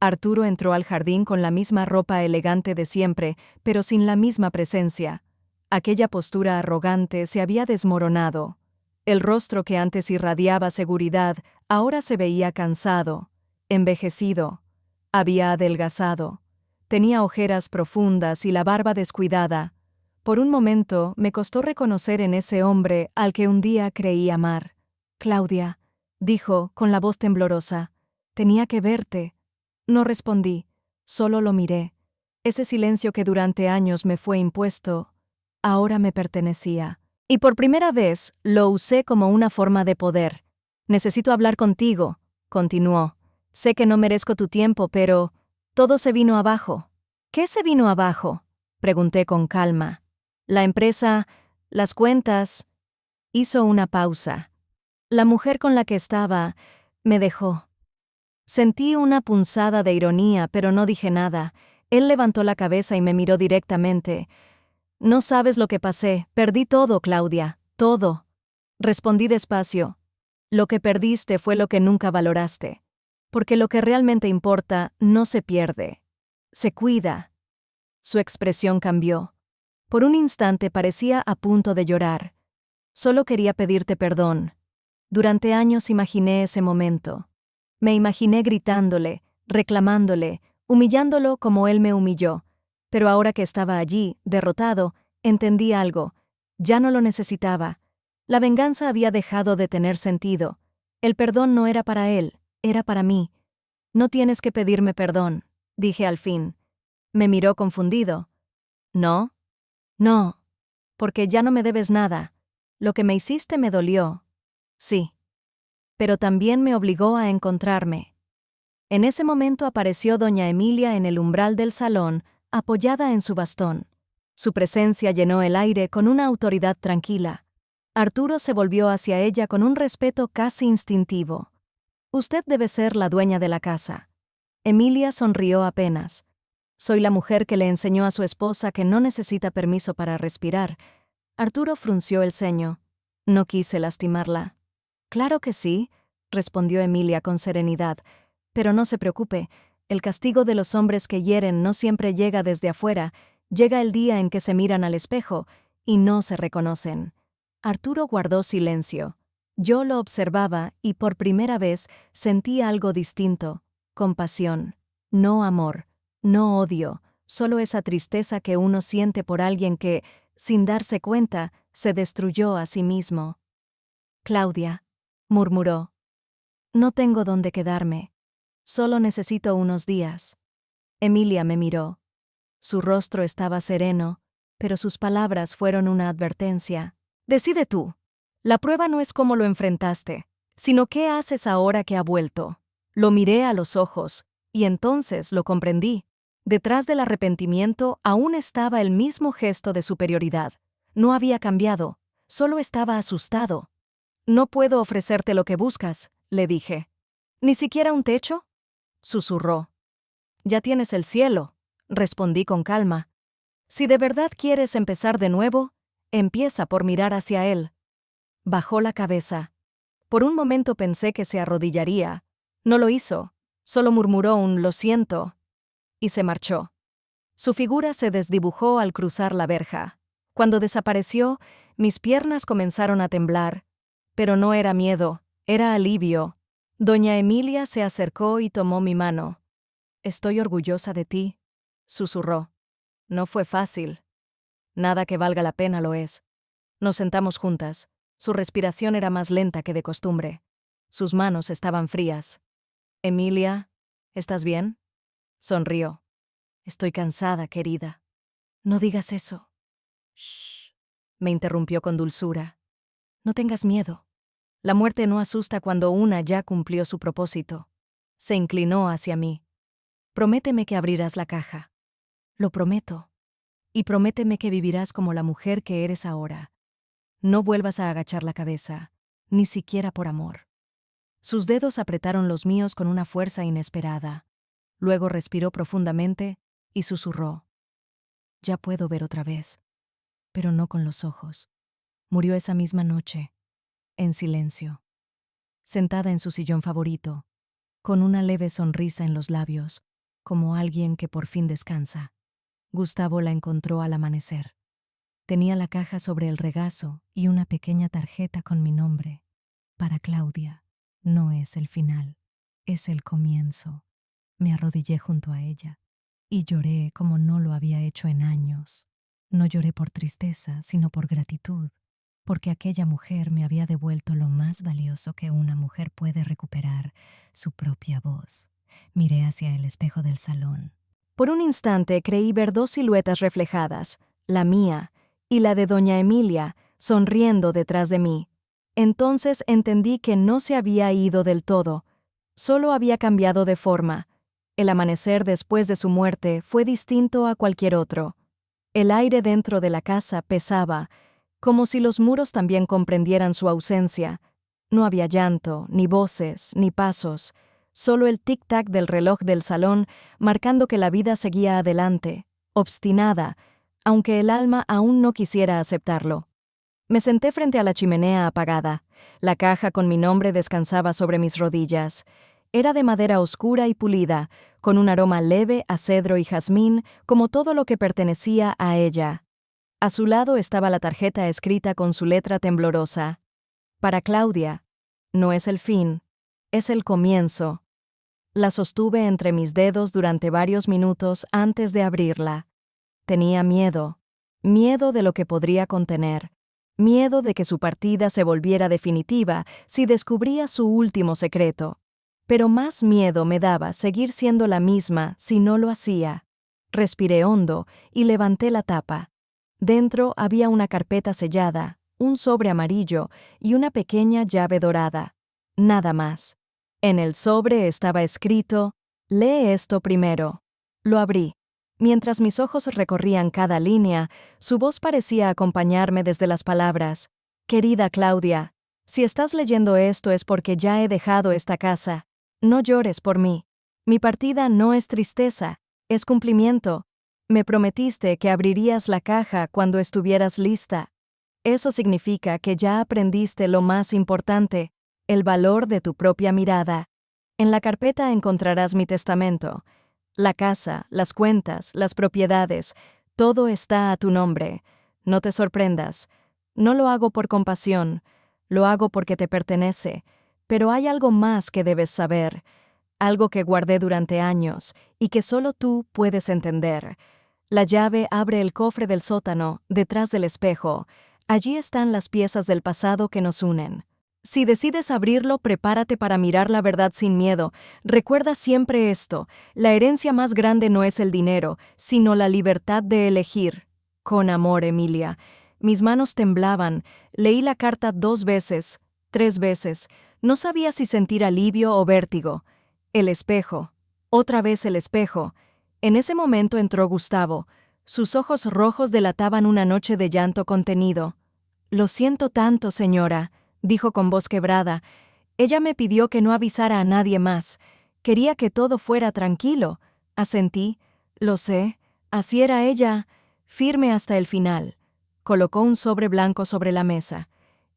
Arturo entró al jardín con la misma ropa elegante de siempre, pero sin la misma presencia. Aquella postura arrogante se había desmoronado. El rostro que antes irradiaba seguridad ahora se veía cansado, envejecido. Había adelgazado. Tenía ojeras profundas y la barba descuidada. Por un momento me costó reconocer en ese hombre al que un día creí amar. «Claudia», dijo con la voz temblorosa, «tenía que verte». No respondí, solo lo miré. Ese silencio que durante años me fue impuesto, ahora me pertenecía. Y por primera vez lo usé como una forma de poder. «Necesito hablar contigo», continuó. «Sé que no merezco tu tiempo, pero todo se vino abajo». «¿Qué se vino abajo?», pregunté con calma. «La empresa, las cuentas». Hizo una pausa. «La mujer con la que estaba me dejó». Sentí una punzada de ironía, pero no dije nada. Él levantó la cabeza y me miró directamente. «No sabes lo que pasé. Perdí todo, Claudia. Todo». Respondí despacio. «Lo que perdiste fue lo que nunca valoraste. Porque lo que realmente importa no se pierde. Se cuida». Su expresión cambió. Por un instante parecía a punto de llorar. «Solo quería pedirte perdón». Durante años imaginé ese momento. Me imaginé gritándole, reclamándole, humillándolo como él me humilló. Pero ahora que estaba allí, derrotado, entendí algo. Ya no lo necesitaba. La venganza había dejado de tener sentido. El perdón no era para él, era para mí. «No tienes que pedirme perdón», dije al fin. Me miró confundido. «¿No?» «No, porque ya no me debes nada. Lo que me hiciste me dolió». «Sí». Pero también me obligó a encontrarme. En ese momento apareció doña Emilia en el umbral del salón, apoyada en su bastón. Su presencia llenó el aire con una autoridad tranquila. Arturo se volvió hacia ella con un respeto casi instintivo. «Usted debe ser la dueña de la casa». Emilia sonrió apenas. «Soy la mujer que le enseñó a su esposa que no necesita permiso para respirar». Arturo frunció el ceño. No quise lastimarla. «Claro que sí», respondió Emilia con serenidad. «Pero no se preocupe, el castigo de los hombres que hieren no siempre llega desde afuera, llega el día en que se miran al espejo y no se reconocen». Arturo guardó silencio. Yo lo observaba y por primera vez sentí algo distinto: compasión. No amor, no odio, solo esa tristeza que uno siente por alguien que, sin darse cuenta, se destruyó a sí mismo. «Claudia», murmuró, «no tengo dónde quedarme. Solo necesito unos días». Emilia me miró. Su rostro estaba sereno, pero sus palabras fueron una advertencia. «Decide tú. La prueba no es cómo lo enfrentaste, sino qué haces ahora que ha vuelto». Lo miré a los ojos, y entonces lo comprendí. Detrás del arrepentimiento aún estaba el mismo gesto de superioridad. No había cambiado, solo estaba asustado. «No puedo ofrecerte lo que buscas», le dije. «¿Ni siquiera un techo?», susurró. «Ya tienes el cielo», respondí con calma. «Si de verdad quieres empezar de nuevo, empieza por mirar hacia él». Bajó la cabeza. Por un momento pensé que se arrodillaría. No lo hizo, solo murmuró un «lo siento» y se marchó. Su figura se desdibujó al cruzar la verja. Cuando desapareció, mis piernas comenzaron a temblar. Pero no era miedo, era alivio. Doña Emilia se acercó y tomó mi mano. «Estoy orgullosa de ti», susurró. «No fue fácil. Nada que valga la pena lo es». Nos sentamos juntas. Su respiración era más lenta que de costumbre. Sus manos estaban frías. «Emilia, ¿estás bien?», sonrió. «Estoy cansada, querida». «No digas eso». «Shh», me interrumpió con dulzura. «No tengas miedo. La muerte no asusta cuando una ya cumplió su propósito». Se inclinó hacia mí. «Prométeme que abrirás la caja». «Lo prometo. Y prométeme que vivirás como la mujer que eres ahora». No vuelvas a agachar la cabeza, ni siquiera por amor. Sus dedos apretaron los míos con una fuerza inesperada. Luego respiró profundamente y susurró. Ya puedo ver otra vez, pero no con los ojos. Murió esa misma noche, en silencio, sentada en su sillón favorito, con una leve sonrisa en los labios, como alguien que por fin descansa. Gustavo la encontró al amanecer. Tenía la caja sobre el regazo y una pequeña tarjeta con mi nombre. Para Claudia, no es el final, es el comienzo. Me arrodillé junto a ella y lloré como no lo había hecho en años. No lloré por tristeza, sino por gratitud, porque aquella mujer me había devuelto lo más valioso que una mujer puede recuperar, su propia voz. Miré hacia el espejo del salón. Por un instante creí ver dos siluetas reflejadas, la mía y la de doña Emilia, sonriendo detrás de mí. Entonces entendí que no se había ido del todo, solo había cambiado de forma. El amanecer después de su muerte fue distinto a cualquier otro. El aire dentro de la casa pesaba, como si los muros también comprendieran su ausencia. No había llanto, ni voces, ni pasos, solo el tic-tac del reloj del salón marcando que la vida seguía adelante, obstinada, aunque el alma aún no quisiera aceptarlo. Me senté frente a la chimenea apagada. La caja con mi nombre descansaba sobre mis rodillas. Era de madera oscura y pulida, con un aroma leve a cedro y jazmín, como todo lo que pertenecía a ella. A su lado estaba la tarjeta escrita con su letra temblorosa. Para Claudia, no es el fin, es el comienzo. La sostuve entre mis dedos durante varios minutos antes de abrirla. Tenía miedo, miedo de lo que podría contener, miedo de que su partida se volviera definitiva si descubría su último secreto. Pero más miedo me daba seguir siendo la misma si no lo hacía. Respiré hondo y levanté la tapa. Dentro había una carpeta sellada, un sobre amarillo y una pequeña llave dorada. Nada más. En el sobre estaba escrito: «Lee esto primero». Lo abrí. Mientras mis ojos recorrían cada línea, su voz parecía acompañarme desde las palabras. «Querida Claudia, si estás leyendo esto es porque ya he dejado esta casa. No llores por mí. Mi partida no es tristeza, es cumplimiento. Me prometiste que abrirías la caja cuando estuvieras lista. Eso significa que ya aprendiste lo más importante, el valor de tu propia mirada. En la carpeta encontrarás mi testamento. La casa, las cuentas, las propiedades, todo está a tu nombre. No te sorprendas. No lo hago por compasión, lo hago porque te pertenece. Pero hay algo más que debes saber, algo que guardé durante años y que solo tú puedes entender. La llave abre el cofre del sótano, detrás del espejo. Allí están las piezas del pasado que nos unen. Si decides abrirlo, prepárate para mirar la verdad sin miedo. Recuerda siempre esto: la herencia más grande no es el dinero, sino la libertad de elegir. Con amor, Emilia. Mis manos temblaban. Leí la carta 2 veces, 3 veces. No sabía si sentir alivio o vértigo. El espejo. Otra vez el espejo. En ese momento entró Gustavo. Sus ojos rojos delataban una noche de llanto contenido. «Lo siento tanto, señora», dijo con voz quebrada. «Ella me pidió que no avisara a nadie más. Quería que todo fuera tranquilo». Asentí. «Lo sé. Así era ella, firme hasta el final». Colocó un sobre blanco sobre la mesa.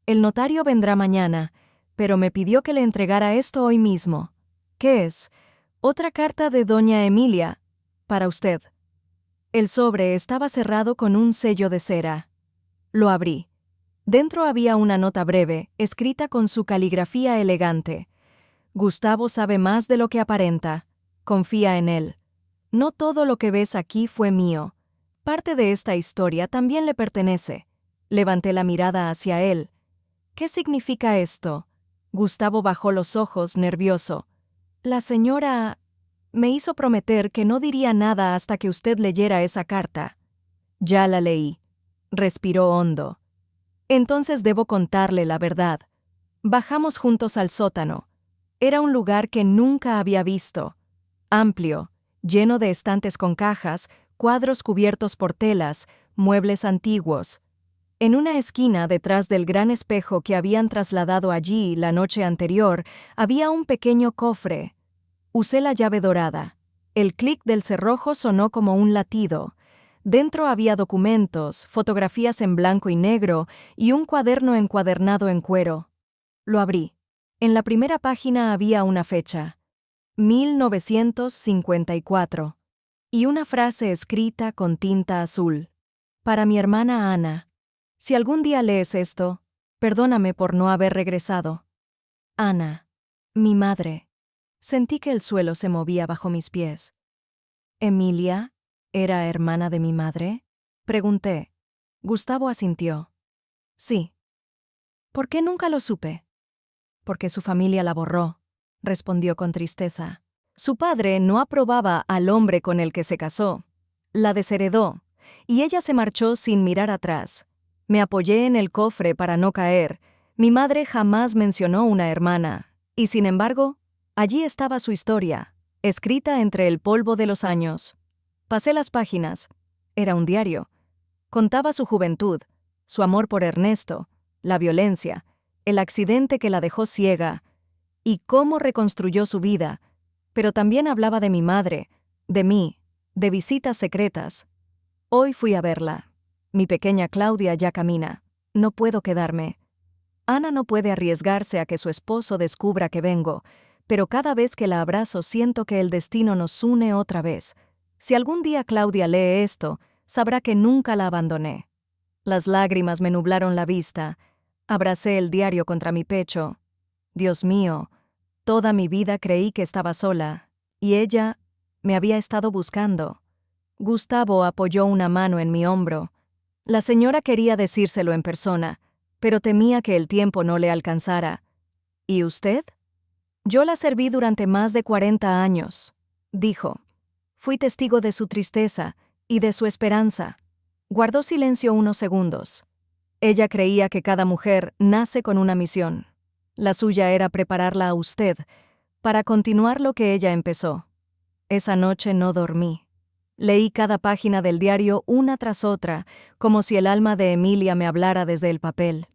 «El notario vendrá mañana, pero me pidió que le entregara esto hoy mismo». «¿Qué es?» «Otra carta de doña Emilia. Para usted». El sobre estaba cerrado con un sello de cera. Lo abrí. Dentro había una nota breve, escrita con su caligrafía elegante. «Gustavo sabe más de lo que aparenta. Confía en él. No todo lo que ves aquí fue mío. Parte de esta historia también le pertenece». Levanté la mirada hacia él. «¿Qué significa esto?» Gustavo bajó los ojos, nervioso. «La señora me hizo prometer que no diría nada hasta que usted leyera esa carta». «Ya la leí». Respiró hondo. «Entonces debo contarle la verdad». Bajamos juntos al sótano. Era un lugar que nunca había visto. Amplio, lleno de estantes con cajas, cuadros cubiertos por telas, muebles antiguos. En una esquina detrás del gran espejo que habían trasladado allí la noche anterior, había un pequeño cofre. Usé la llave dorada. El clic del cerrojo sonó como un latido. Dentro había documentos, fotografías en blanco y negro y un cuaderno encuadernado en cuero. Lo abrí. En la primera página había una fecha, 1954, y una frase escrita con tinta azul. Para mi hermana Ana. Si algún día lees esto, perdóname por no haber regresado. Ana, mi madre. Sentí que el suelo se movía bajo mis pies. ¿Emilia era hermana de mi madre? Pregunté. Gustavo asintió. Sí. ¿Por qué nunca lo supe? Porque su familia la borró, respondió con tristeza. Su padre no aprobaba al hombre con el que se casó. La desheredó, y ella se marchó sin mirar atrás. Me apoyé en el cofre para no caer. Mi madre jamás mencionó una hermana, y sin embargo, allí estaba su historia, escrita entre el polvo de los años. Pasé las páginas. Era un diario. Contaba su juventud, su amor por Ernesto, la violencia, el accidente que la dejó ciega, y cómo reconstruyó su vida, pero también hablaba de mi madre, de mí, de visitas secretas. Hoy fui a verla. Mi pequeña Claudia ya camina. No puedo quedarme. Ana no puede arriesgarse a que su esposo descubra que vengo, pero cada vez que la abrazo siento que el destino nos une otra vez. Si algún día Claudia lee esto, sabrá que nunca la abandoné. Las lágrimas me nublaron la vista. Abracé el diario contra mi pecho. Dios mío, toda mi vida creí que estaba sola, y ella me había estado buscando. Gustavo apoyó una mano en mi hombro. La señora quería decírselo en persona, pero temía que el tiempo no le alcanzara. ¿Y usted? Yo la serví durante más de 40 años, dijo. Fui testigo de su tristeza y de su esperanza. Guardó silencio unos segundos. Ella creía que cada mujer nace con una misión. La suya era prepararla a usted para continuar lo que ella empezó. Esa noche no dormí. Leí cada página del diario una tras otra, como si el alma de Emilia me hablara desde el papel.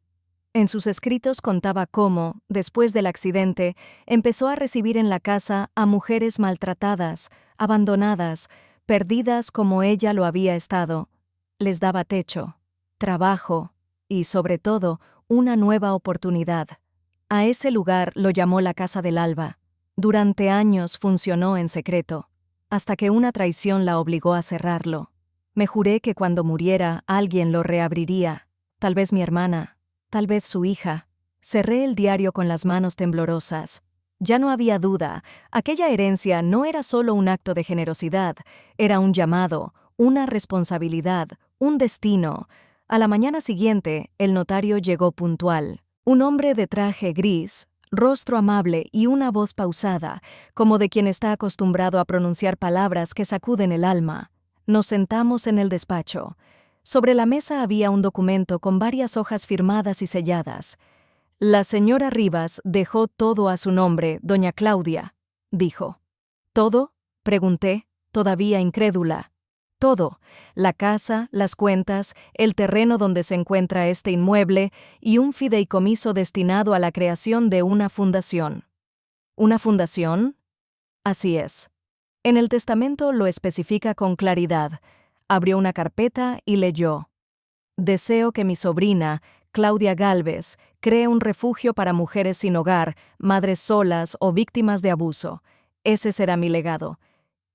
En sus escritos contaba cómo, después del accidente, empezó a recibir en la casa a mujeres maltratadas, abandonadas, perdidas como ella lo había estado. Les daba techo, trabajo y, sobre todo, una nueva oportunidad. A ese lugar lo llamó la Casa del Alba. Durante años funcionó en secreto, hasta que una traición la obligó a cerrarlo. Me juré que cuando muriera alguien lo reabriría, tal vez mi hermana, tal vez su hija. Cerré el diario con las manos temblorosas. Ya no había duda, aquella herencia no era solo un acto de generosidad, era un llamado, una responsabilidad, un destino. A la mañana siguiente, el notario llegó puntual. Un hombre de traje gris, rostro amable y una voz pausada, como de quien está acostumbrado a pronunciar palabras que sacuden el alma. Nos sentamos en el despacho. Sobre la mesa había un documento con varias hojas firmadas y selladas. La señora Rivas dejó todo a su nombre, doña Claudia, dijo. ¿Todo? Pregunté, todavía incrédula. Todo, la casa, las cuentas, el terreno donde se encuentra este inmueble y un fideicomiso destinado a la creación de una fundación. ¿Una fundación? Así es. En el testamento lo especifica con claridad. Abrió una carpeta y leyó. Deseo que mi sobrina, Claudia Gálvez, cree un refugio para mujeres sin hogar, madres solas o víctimas de abuso. Ese será mi legado.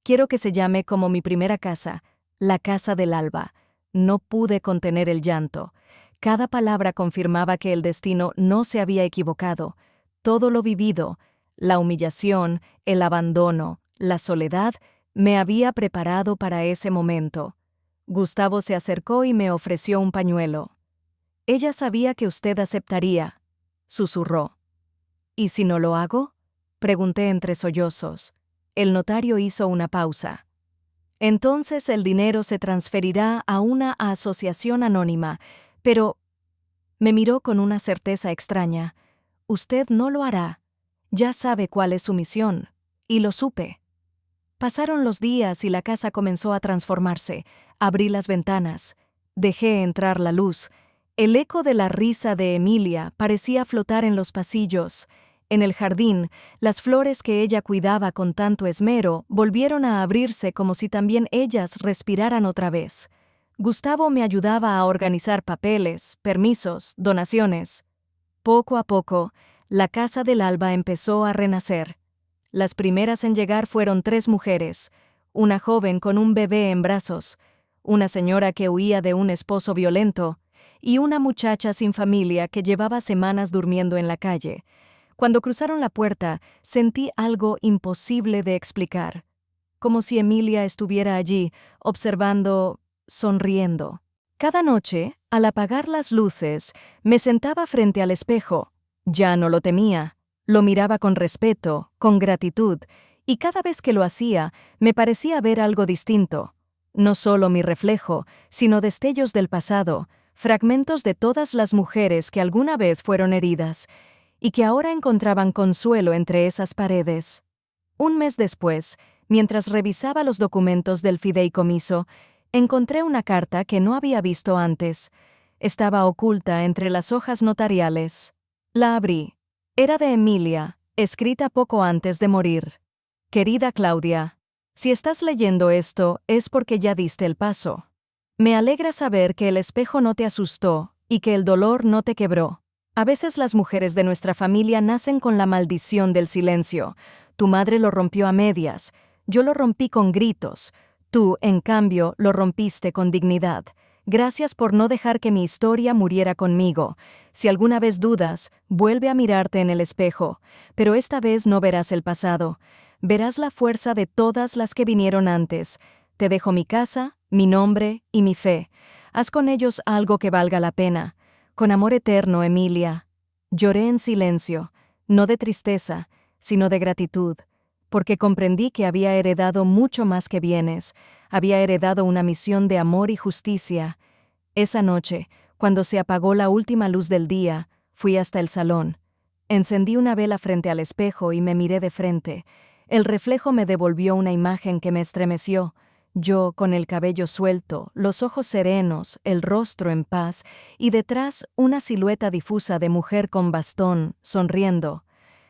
Quiero que se llame como mi primera casa, la Casa del Alba. No pude contener el llanto. Cada palabra confirmaba que el destino no se había equivocado. Todo lo vivido, la humillación, el abandono, la soledad, me había preparado para ese momento. Gustavo se acercó y me ofreció un pañuelo. Ella sabía que usted aceptaría, susurró. ¿Y si no lo hago? Pregunté entre sollozos. El notario hizo una pausa. Entonces el dinero se transferirá a una asociación anónima, pero... Me miró con una certeza extraña. Usted no lo hará. Ya sabe cuál es su misión. Y lo supe. Pasaron los días y la casa comenzó a transformarse. Abrí las ventanas. Dejé entrar la luz. El eco de la risa de Emilia parecía flotar en los pasillos. En el jardín, las flores que ella cuidaba con tanto esmero volvieron a abrirse como si también ellas respiraran otra vez. Gustavo me ayudaba a organizar papeles, permisos, donaciones. Poco a poco, la Casa del Alba empezó a renacer. Las primeras en llegar fueron 3 mujeres, una joven con un bebé en brazos, una señora que huía de un esposo violento, y una muchacha sin familia que llevaba semanas durmiendo en la calle. Cuando cruzaron la puerta, sentí algo imposible de explicar, como si Emilia estuviera allí, observando, sonriendo. Cada noche, al apagar las luces, me sentaba frente al espejo. Ya no lo temía, lo miraba con respeto, con gratitud, y cada vez que lo hacía, me parecía ver algo distinto. No solo mi reflejo, sino destellos del pasado, fragmentos de todas las mujeres que alguna vez fueron heridas, y que ahora encontraban consuelo entre esas paredes. Un mes después, mientras revisaba los documentos del fideicomiso, encontré una carta que no había visto antes. Estaba oculta entre las hojas notariales. La abrí. Era de Emilia, escrita poco antes de morir. Querida Claudia, si estás leyendo esto es porque ya diste el paso. Me alegra saber que el espejo no te asustó y que el dolor no te quebró. A veces las mujeres de nuestra familia nacen con la maldición del silencio. Tu madre lo rompió a medias, yo lo rompí con gritos. Tú, en cambio, lo rompiste con dignidad. Gracias por no dejar que mi historia muriera conmigo. Si alguna vez dudas, vuelve a mirarte en el espejo, pero esta vez no verás el pasado. Verás la fuerza de todas las que vinieron antes. Te dejo mi casa, mi nombre y mi fe. Haz con ellos algo que valga la pena. Con amor eterno, Emilia. Lloré en silencio, no de tristeza, sino de gratitud, porque comprendí que había heredado mucho más que bienes, había heredado una misión de amor y justicia. Esa noche, cuando se apagó la última luz del día, fui hasta el salón. Encendí una vela frente al espejo y me miré de frente. El reflejo me devolvió una imagen que me estremeció. Yo, con el cabello suelto, los ojos serenos, el rostro en paz, y detrás una silueta difusa de mujer con bastón, sonriendo.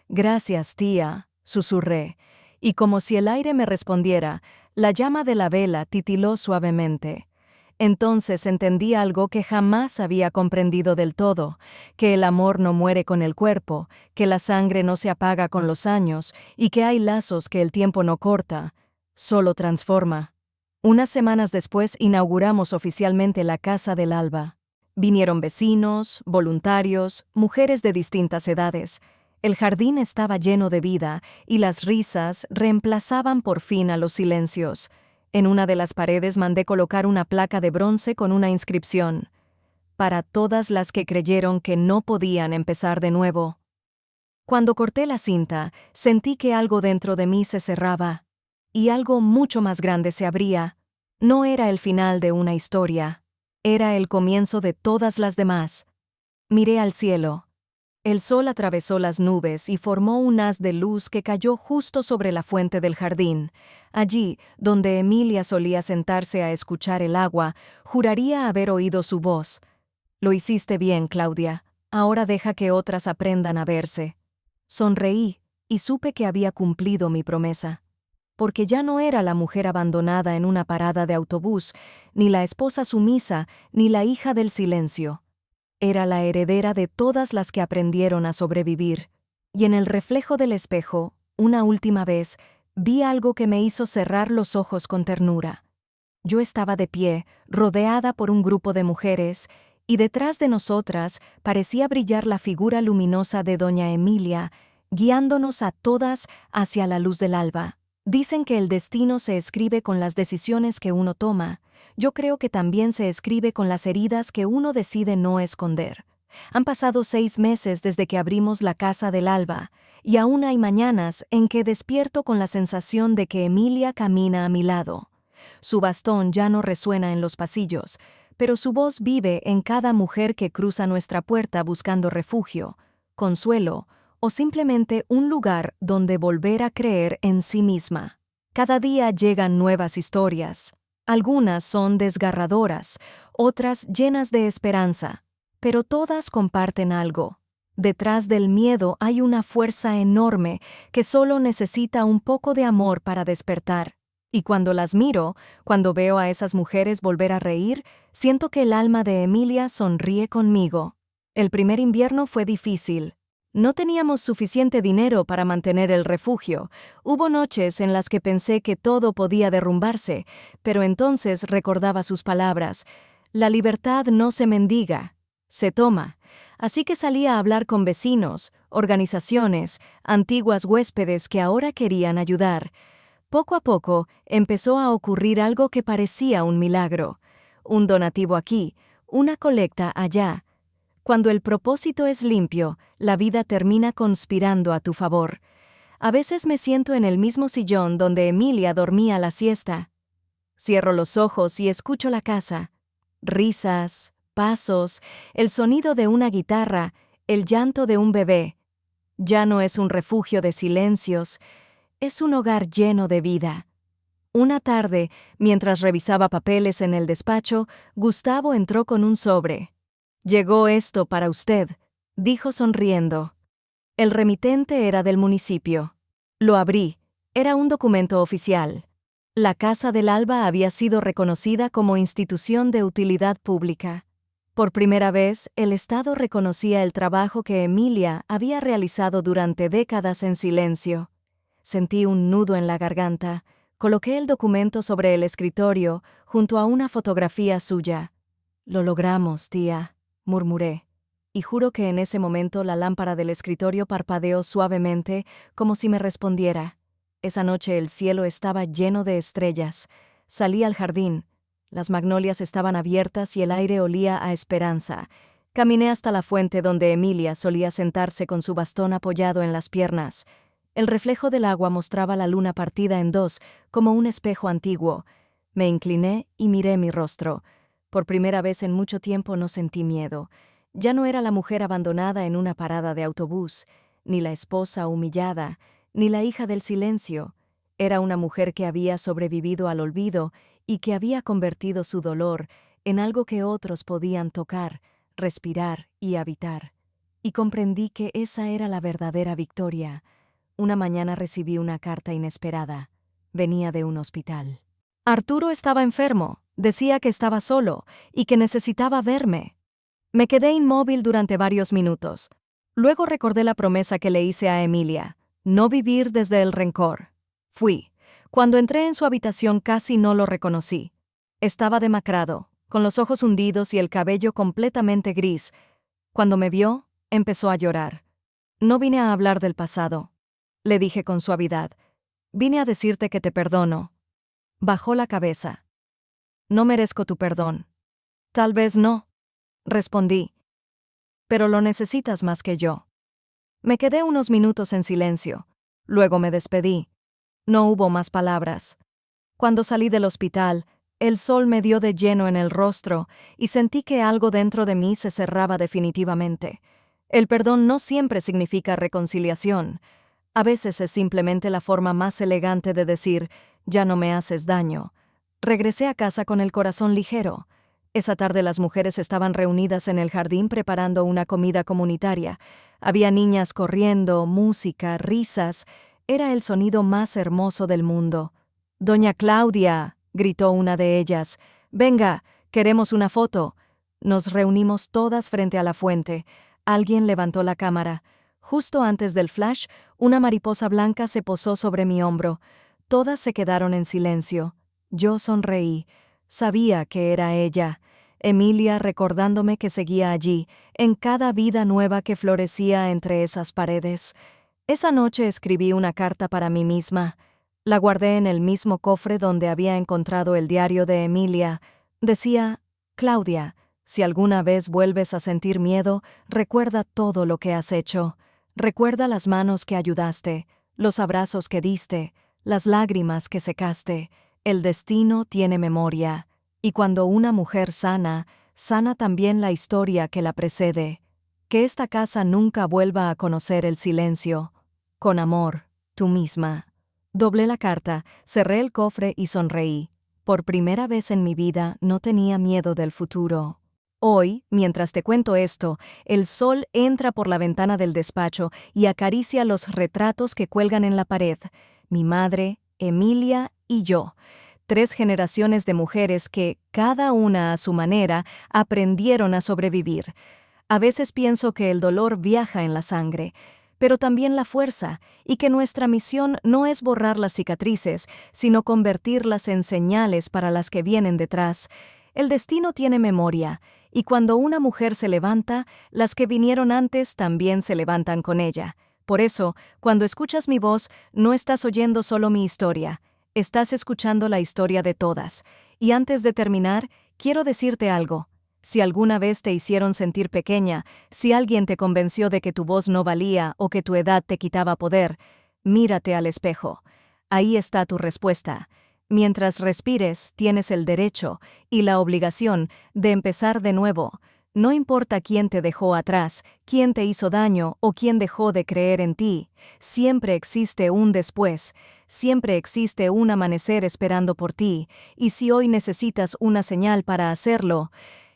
«Gracias, tía», susurré, y como si el aire me respondiera, la llama de la vela titiló suavemente. Entonces entendí algo que jamás había comprendido del todo, que el amor no muere con el cuerpo, que la sangre no se apaga con los años, y que hay lazos que el tiempo no corta, solo transforma. Unas semanas después inauguramos oficialmente la Casa del Alba. Vinieron vecinos, voluntarios, mujeres de distintas edades. El jardín estaba lleno de vida y las risas reemplazaban por fin a los silencios. En una de las paredes mandé colocar una placa de bronce con una inscripción: «Para todas las que creyeron que no podían empezar de nuevo». Cuando corté la cinta, sentí que algo dentro de mí se cerraba, y algo mucho más grande se abría. No era el final de una historia, era el comienzo de todas las demás. Miré al cielo. El sol atravesó las nubes y formó un haz de luz que cayó justo sobre la fuente del jardín. Allí, donde Emilia solía sentarse a escuchar el agua, juraría haber oído su voz. «Lo hiciste bien, Claudia. Ahora deja que otras aprendan a verse». Sonreí y supe que había cumplido mi promesa. Porque ya no era la mujer abandonada en una parada de autobús, ni la esposa sumisa, ni la hija del silencio. Era la heredera de todas las que aprendieron a sobrevivir. Y en el reflejo del espejo, una última vez, vi algo que me hizo cerrar los ojos con ternura. Yo estaba de pie, rodeada por un grupo de mujeres, y detrás de nosotras parecía brillar la figura luminosa de doña Emilia, guiándonos a todas hacia la luz del alba. Dicen que el destino se escribe con las decisiones que uno toma. Yo creo que también se escribe con las heridas que uno decide no esconder. Han pasado 6 meses desde que abrimos la Casa del Alba, y aún hay mañanas en que despierto con la sensación de que Emilia camina a mi lado. Su bastón ya no resuena en los pasillos, pero su voz vive en cada mujer que cruza nuestra puerta buscando refugio, consuelo, o simplemente un lugar donde volver a creer en sí misma. Cada día llegan nuevas historias. Algunas son desgarradoras, otras llenas de esperanza. pero todas comparten algo. Detrás del miedo hay una fuerza enorme que solo necesita un poco de amor para despertar. Y cuando las miro, cuando veo a esas mujeres volver a reír, siento que el alma de Emilia sonríe conmigo. El primer invierno fue difícil. No teníamos suficiente dinero para mantener el refugio. Hubo noches en las que pensé que todo podía derrumbarse, pero entonces recordaba sus palabras. La libertad no se mendiga, se toma. Así que salí a hablar con vecinos, organizaciones, antiguas huéspedes que ahora querían ayudar. Poco a poco empezó a ocurrir algo que parecía un milagro. Un donativo aquí, una colecta allá. Cuando el propósito es limpio, la vida termina conspirando a tu favor. A veces me siento en el mismo sillón donde Emilia dormía la siesta. Cierro los ojos y escucho la casa. Risas, pasos, el sonido de una guitarra, el llanto de un bebé. Ya no es un refugio de silencios, es un hogar lleno de vida. Una tarde, mientras revisaba papeles en el despacho, Gustavo entró con un sobre. «Llegó esto para usted», dijo sonriendo. El remitente era del municipio. Lo abrí. Era un documento oficial. La Casa del Alba había sido reconocida como institución de utilidad pública. Por primera vez, el Estado reconocía el trabajo que Emilia había realizado durante décadas en silencio. Sentí un nudo en la garganta. Coloqué el documento sobre el escritorio, junto a una fotografía suya. «Lo logramos, tía», murmuré. Y juro que en ese momento la lámpara del escritorio parpadeó suavemente, como si me respondiera. Esa noche el cielo estaba lleno de estrellas. Salí al jardín. Las magnolias estaban abiertas y el aire olía a esperanza. Caminé hasta la fuente donde Emilia solía sentarse con su bastón apoyado en las piernas. El reflejo del agua mostraba la luna partida en dos, como un espejo antiguo. Me incliné y miré mi rostro. Por primera vez en mucho tiempo no sentí miedo. Ya no era la mujer abandonada en una parada de autobús, ni la esposa humillada, ni la hija del silencio. Era una mujer que había sobrevivido al olvido y que había convertido su dolor en algo que otros podían tocar, respirar y habitar. Y comprendí que esa era la verdadera victoria. Una mañana recibí una carta inesperada. Venía de un hospital. Arturo estaba enfermo, decía que estaba solo y que necesitaba verme. Me quedé inmóvil durante varios minutos. Luego recordé la promesa que le hice a Emilia, no vivir desde el rencor. Fui. Cuando entré en su habitación casi no lo reconocí. Estaba demacrado, con los ojos hundidos y el cabello completamente gris. Cuando me vio, empezó a llorar. «No vine a hablar del pasado», le dije con suavidad. «Vine a decirte que te perdono». Bajó la cabeza. «No merezco tu perdón». «Tal vez no», respondí. «Pero lo necesitas más que yo». Me quedé unos minutos en silencio. Luego me despedí. No hubo más palabras. Cuando salí del hospital, el sol me dio de lleno en el rostro y sentí que algo dentro de mí se cerraba definitivamente. El perdón no siempre significa reconciliación. A veces es simplemente la forma más elegante de decir, ya no me haces daño. Regresé a casa con el corazón ligero. Esa tarde las mujeres estaban reunidas en el jardín preparando una comida comunitaria. Había niñas corriendo, música, risas. Era el sonido más hermoso del mundo. «Doña Claudia», gritó una de ellas, «venga, queremos una foto». Nos reunimos todas frente a la fuente. Alguien levantó la cámara. Justo antes del flash, una mariposa blanca se posó sobre mi hombro. Todas se quedaron en silencio. Yo sonreí. Sabía que era ella. Emilia recordándome que seguía allí, en cada vida nueva que florecía entre esas paredes. Esa noche escribí una carta para mí misma. La guardé en el mismo cofre donde había encontrado el diario de Emilia. Decía, «Claudia, si alguna vez vuelves a sentir miedo, recuerda todo lo que has hecho. Recuerda las manos que ayudaste, los abrazos que diste, las lágrimas que secaste. El destino tiene memoria. Y cuando una mujer sana, sana también la historia que la precede. Que esta casa nunca vuelva a conocer el silencio. Con amor, tú misma». Doblé la carta, cerré el cofre y sonreí. Por primera vez en mi vida no tenía miedo del futuro. Hoy, mientras te cuento esto, el sol entra por la ventana del despacho y acaricia los retratos que cuelgan en la pared. Mi madre, Emilia y yo. 3 generaciones de mujeres que, cada una a su manera, aprendieron a sobrevivir. A veces pienso que el dolor viaja en la sangre, pero también la fuerza, y que nuestra misión no es borrar las cicatrices, sino convertirlas en señales para las que vienen detrás. El destino tiene memoria, y cuando una mujer se levanta, las que vinieron antes también se levantan con ella. Por eso, cuando escuchas mi voz, no estás oyendo solo mi historia, estás escuchando la historia de todas. Y antes de terminar, quiero decirte algo. Si alguna vez te hicieron sentir pequeña, si alguien te convenció de que tu voz no valía o que tu edad te quitaba poder, mírate al espejo. Ahí está tu respuesta. Mientras respires, tienes el derecho y la obligación de empezar de nuevo. No importa quién te dejó atrás, quién te hizo daño o quién dejó de creer en ti, siempre existe un después, siempre existe un amanecer esperando por ti, y si hoy necesitas una señal para hacerlo,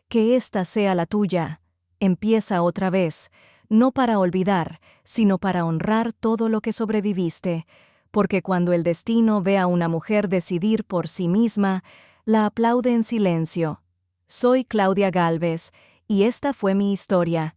que esta sea la tuya. Empieza otra vez, no para olvidar, sino para honrar todo lo que sobreviviste, porque cuando el destino ve a una mujer decidir por sí misma, la aplaude en silencio. Soy Claudia Gálvez, y esta fue mi historia.